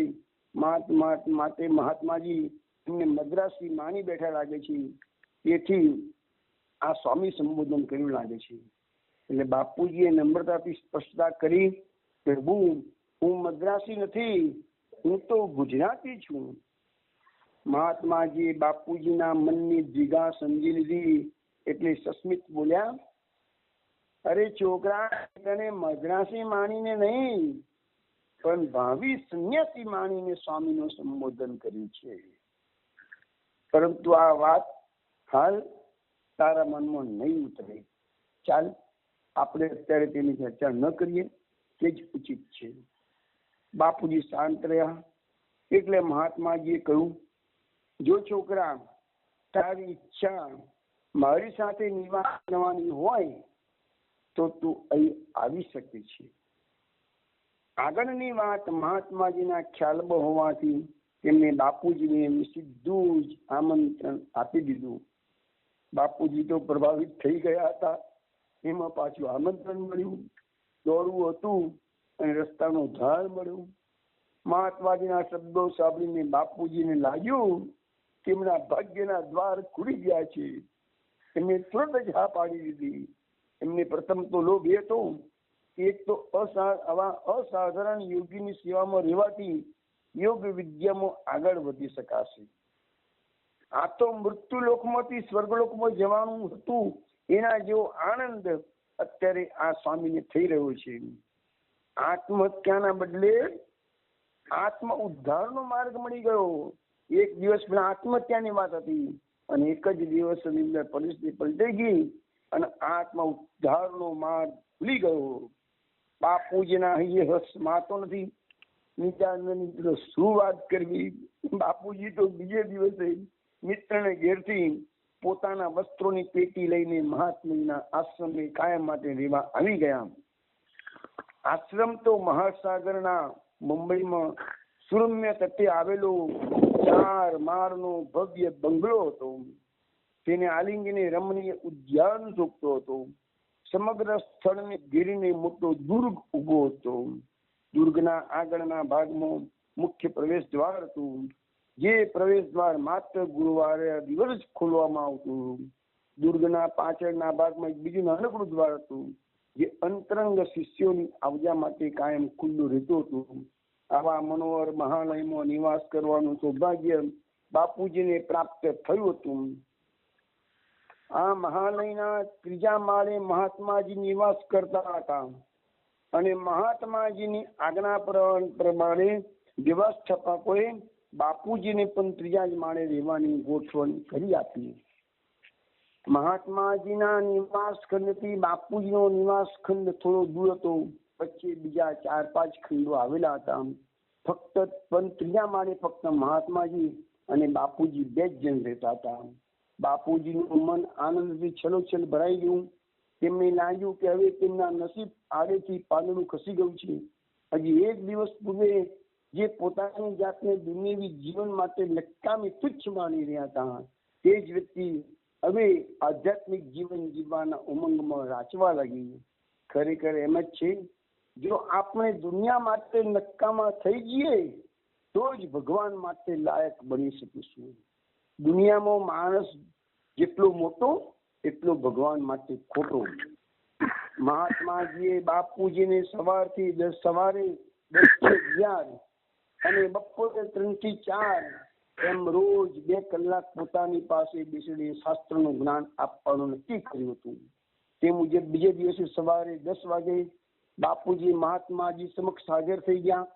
માટે મહાત્માજી એમને મદ્રાસી માની બેઠા લાગે છે, તેથી આ સ્વામી સંબોધન કર્યું લાગે છે. એટલે બાપુજીએ નમ્રતાથી સ્પષ્ટતા કરી, પ્રભુ હું મદ્રાસી નથી, હું તો ગુજરાતી છું. મહાત્માજી બાપુજીના મનની દ્વિધા સમજી લીધી એટલે સસ્મિત બોલ્યા, અરે છોકરા, તને મદ્રાસી માનીને નહીં પણ ભાવિ સંન્યાસી માનીને સ્વામીનું સંબોધન કર્યું છે. પરંતુ આ વાત હાલ તારા મનમાં નહીં ઉતરે. ચાલ આપણે અત્યારે તેની ચર્ચા ન કરીએ, તે જ ઉચિત છે. બાપુજી શાંત રહ્યા એટલે મહાત્માજીએ કહ્યું, જો છોકરા તારી ઈચ્છા મારી સાથે નિવાસ કરવાની હોય તો તું અહીં આવી શકે છે. આગળની વાત મહાત્માજીના ખ્યાલમાં હોવાથી તેમને બાપુજીને સીધું જ આમંત્રણ આપી દીધું. બાપુજી તો પ્રભાવિત થઈ ગયા હતા. એમાં પાછું આમંત્રણ મળ્યું, દોડવું હતું અને રસ્તાનો ધાર મળ્યો. મહાત્માજીના શબ્દો સાંભળીને બાપુજીને લાગ્યું કે એમના ભાગ્યના દ્વાર ખુલી ગયા છે. એમને તુરંત જ હા પાડી દીધી. એમને પ્રથમ તો લોભ એ હતો, એક તો આવા અસાધારણ યોગીની સેવામાં રહેવાથી યોગ વિદ્યામાં આગળ વધી શકાશે. આ તો મૃત્યુ લોકમાંથી સ્વર્ગલોકમાં જવાનું હતું, એના જેવો આનંદ અત્યારે આ સ્વામીને થઈ રહ્યો છે. આત્મહત્યાના બદલે આત્મ ઉદ્ધારનો માર્ગ મળી ગયો. એક દિવસ પણ આત્મહત્યાની વાત હતી અને એક જ દિવસની અંદર પરિસ્થિતિ પલટાઈ ગઈ અને આત્મ ઉદ્ધારનો માર્ગ ખુલી ગયો. બાપુજીના અહીંયા હસ માતો નથી. નિત્યાનંદ શું વાત કરવી. બાપુજી તો બીજે દિવસે મિત્રને ઘેરથી પોતાના વસ્ત્રોની પેટી લઈને મહાત્માના આશ્રમે કાયમ માટે રહેવા આવી ગયા. આશ્રમ તો મહાસાગરના મુંબઈમાં સુરમ્ય તટે આવેલો 4 માળનો ભવ્ય બંગલો હતો. તેને આલિંગને રમણીય ઉદ્યાન શોભતો હતો. સમગ્ર સ્થળને ઘેરીને મોટો દુર્ગ ઉભો હતો. દુર્ગના આગળના ભાગમાં મુખ્ય પ્રવેશ દ્વાર હતું, જે પ્રવેશ દ્વાર માત્ર ગુરુવારે દિવસ ખોલવામાં આવતું. દુર્ગના પાછળના ભાગમાં એક બીજું નાનકડું દ્વાર હતું, જે અંતરંગ શિષ્યોની આવજા માટે કાયમ ખુલ્લું રહેતું હતું. આવા મનોહર મહાલયમાં નિવાસ કરવાનું સૌભાગ્ય બાપુજીને પ્રાપ્ત થયું હતું. આ મહાલયના 3જા માળે મહાત્માજી નિવાસ કરતા હતા અને મહાત્માજીની આજ્ઞા પ્રમાણે વ્યવસ્થાપકોએ બાપુજીને પણ 3જા માળે રહેવાની ગોઠવણ કરી આપી. મહાત્માજીના નિવાસ ખંડથી બાપુજીનો નિવાસ ખંડ થોડો દૂર હતો. વચ્ચે બીજા 4-5 ખંડો આવેલા હતા. ફક્ત 3જા માળે ફક્ત મહાત્માજી અને બાપુજી 2 જ જણ રહેતા હતા. બાપુજીનું મન આનંદથી છલોછલ ભરાઈ ગયું. તેમને લાગ્યું કે હવે તેમના નસીબ આડેથી પાંદડું ખસી ગયું છે. હજી એક દિવસ પૂર્વે જે પોતાની જાતને દુનિયાવી જીવન માટે નકામી તુચ્છ માની રહ્યા હતા, તે જ વ્યક્તિ હવે આધ્યાત્મિક જીવન જીવવાના ઉમંગમાં રાચવા લાગી. ખરેખર એમ જ છે, જો આપણે દુનિયા માટે નકામા થઈ જઈએ તો જ ભગવાન માટે લાયક બની શકીશું. દુનિયામાં માણસ જેટલો મોટો એટલો ભગવાન માટે ખોટો. મહાત્માજીએ બાપુજીને સવારે 10:11 અને બપોરે 3 થી 4 એમ રોજ 2 કલાક પોતાની પાસે બેસીને શાસ્ત્રનું જ્ઞાન આપવાનું નક્કી કર્યું હતું. તે મુજબ બીજે દિવસે સવારે 10 વાગે બાપુજી મહાત્માજી સમક્ષ હાજર થઈ ગયા.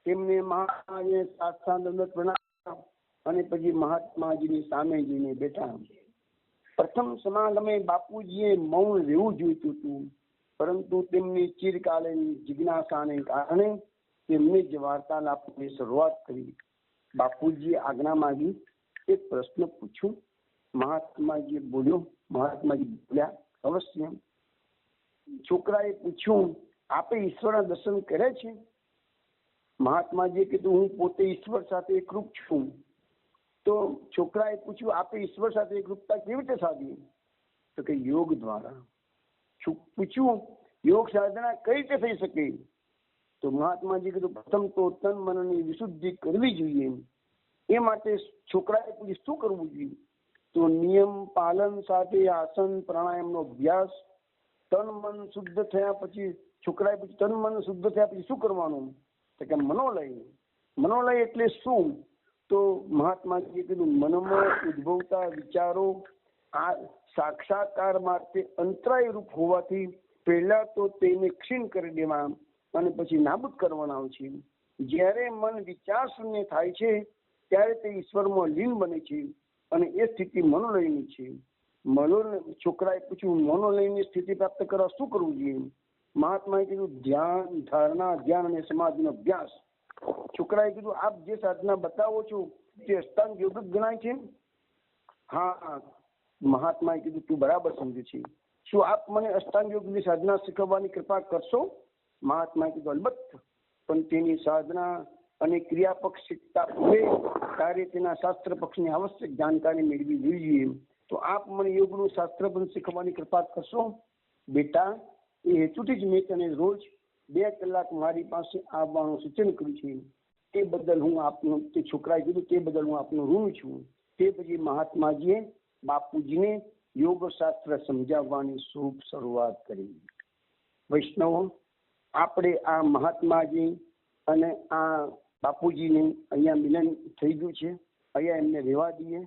તેમને મહાત્માજીને સાષ્ટાંગ પ્રણામ અને પછી મહાત્માજીની સામે જઈને બેઠા. પ્રથમ સમાગમે બાપુજીએ મૌન રહેવું જોઈતું હતું, પરંતુ તેમની ચિરકાલીન જિજ્ઞાસાને કારણે તેમને જ વાર્તાલાપની શરૂઆત કરી. બાપુજીએ આજ્ઞા માંગી. એક પ્રશ્ન પૂછ્યું. મહાત્માજી બોલ્યા, અવશ્ય. છોકરાએ પૂછ્યું, આપે ઈશ્વરના દર્શન કર્યા છે? મહાત્માજીએ કીધું, હું પોતે ઈશ્વર સાથે એકરૂપ છું. તો છોકરાએ પૂછ્યું, આપે ઈશ્વર સાથે એકરૂપતા કેવી રીતે સાધી? તો કે યોગ દ્વારા. પૂછ્યું, યોગ સાધના કઈ રીતે થઈ શકે? તો મહાત્માજી કીધું પ્રથમ તો તન મનની વિશુદ્ધિ કરવી જોઈએ. એ માટે છોકરાએ પછી શું કરવું જોઈએ? તો નિયમ પાલન સાથે આસન પ્રાણાયામનો અભ્યાસ. તન મન શુદ્ધ થયા પછી છોકરાએ પછી તન મન શુદ્ધ થયા પછી શું કરવાનું? તો કે મનોલય. મનોલય એટલે શું? તો મહાત્માજીએ કીધું મનમાં ઉદ્ભવતા વિચારો આ સાક્ષાત્કાર માટે અંતરાય રૂપ હોવાથી પહેલા તો તેને ક્ષીણ કરી દેવા અને પછી નાબૂદ કરવાના આવે છે. જ્યારે મન વિચાર શૂન્ય થાય છે ત્યારે તે ઈશ્વરમાં લીન બને છે અને એ સ્થિતિ મનોલયની છે. છોકરાએ પૂછ્યું મનોલયની સ્થિતિ પ્રાપ્ત કરવા શું કરવું જોઈએ? મહાત્માએ કીધું ધ્યાન, ધારણા, ધ્યાન અને સમાધિનો અભ્યાસ. છોકરાએ કીધું આપ જે સાધના બતાવો છો તે અષ્ટાંગ યોગ જ ગણાય છે? હા. મહાત્માએ કીધું તું બરાબર સમજે છે. શું આપ મને અષ્ટાંગ યોગની સાધના શીખવવાની કૃપા કરશો? મહાત્માએ કીધું અલબત્ત, પણ તેની સાધના અને ક્રિયાપક્ષ શીખતા પૂર્વે તારે તેના શાસ્ત્ર પક્ષની આવશ્યક જાણકારી મેળવી જોઈએ. તો આપ મને યોગનું શાસ્ત્ર પણ શીખવાની કૃપા કરશો? બેટા, એ હેતુથી જ મેં તને રોજ 2 કલાક મારી પાસે આવવાનું સૂચન કર્યું છે. તે બદલ હું આપનો, તે છોકરાએ કીધું તે બદલ હું આપનો ઋણી છું. તે પછી મહાત્માજીએ બાપુજીને યોગ શાસ્ત્ર સમજાવવાની શુભ શરૂઆત કરી. વૈષ્ણવો, આપણે આ મહાત્માજી અને આ બાપુજીને અહીંયા મિલન થઈ ગયું છે. અહીંયા એમને રહેવા દઈએ.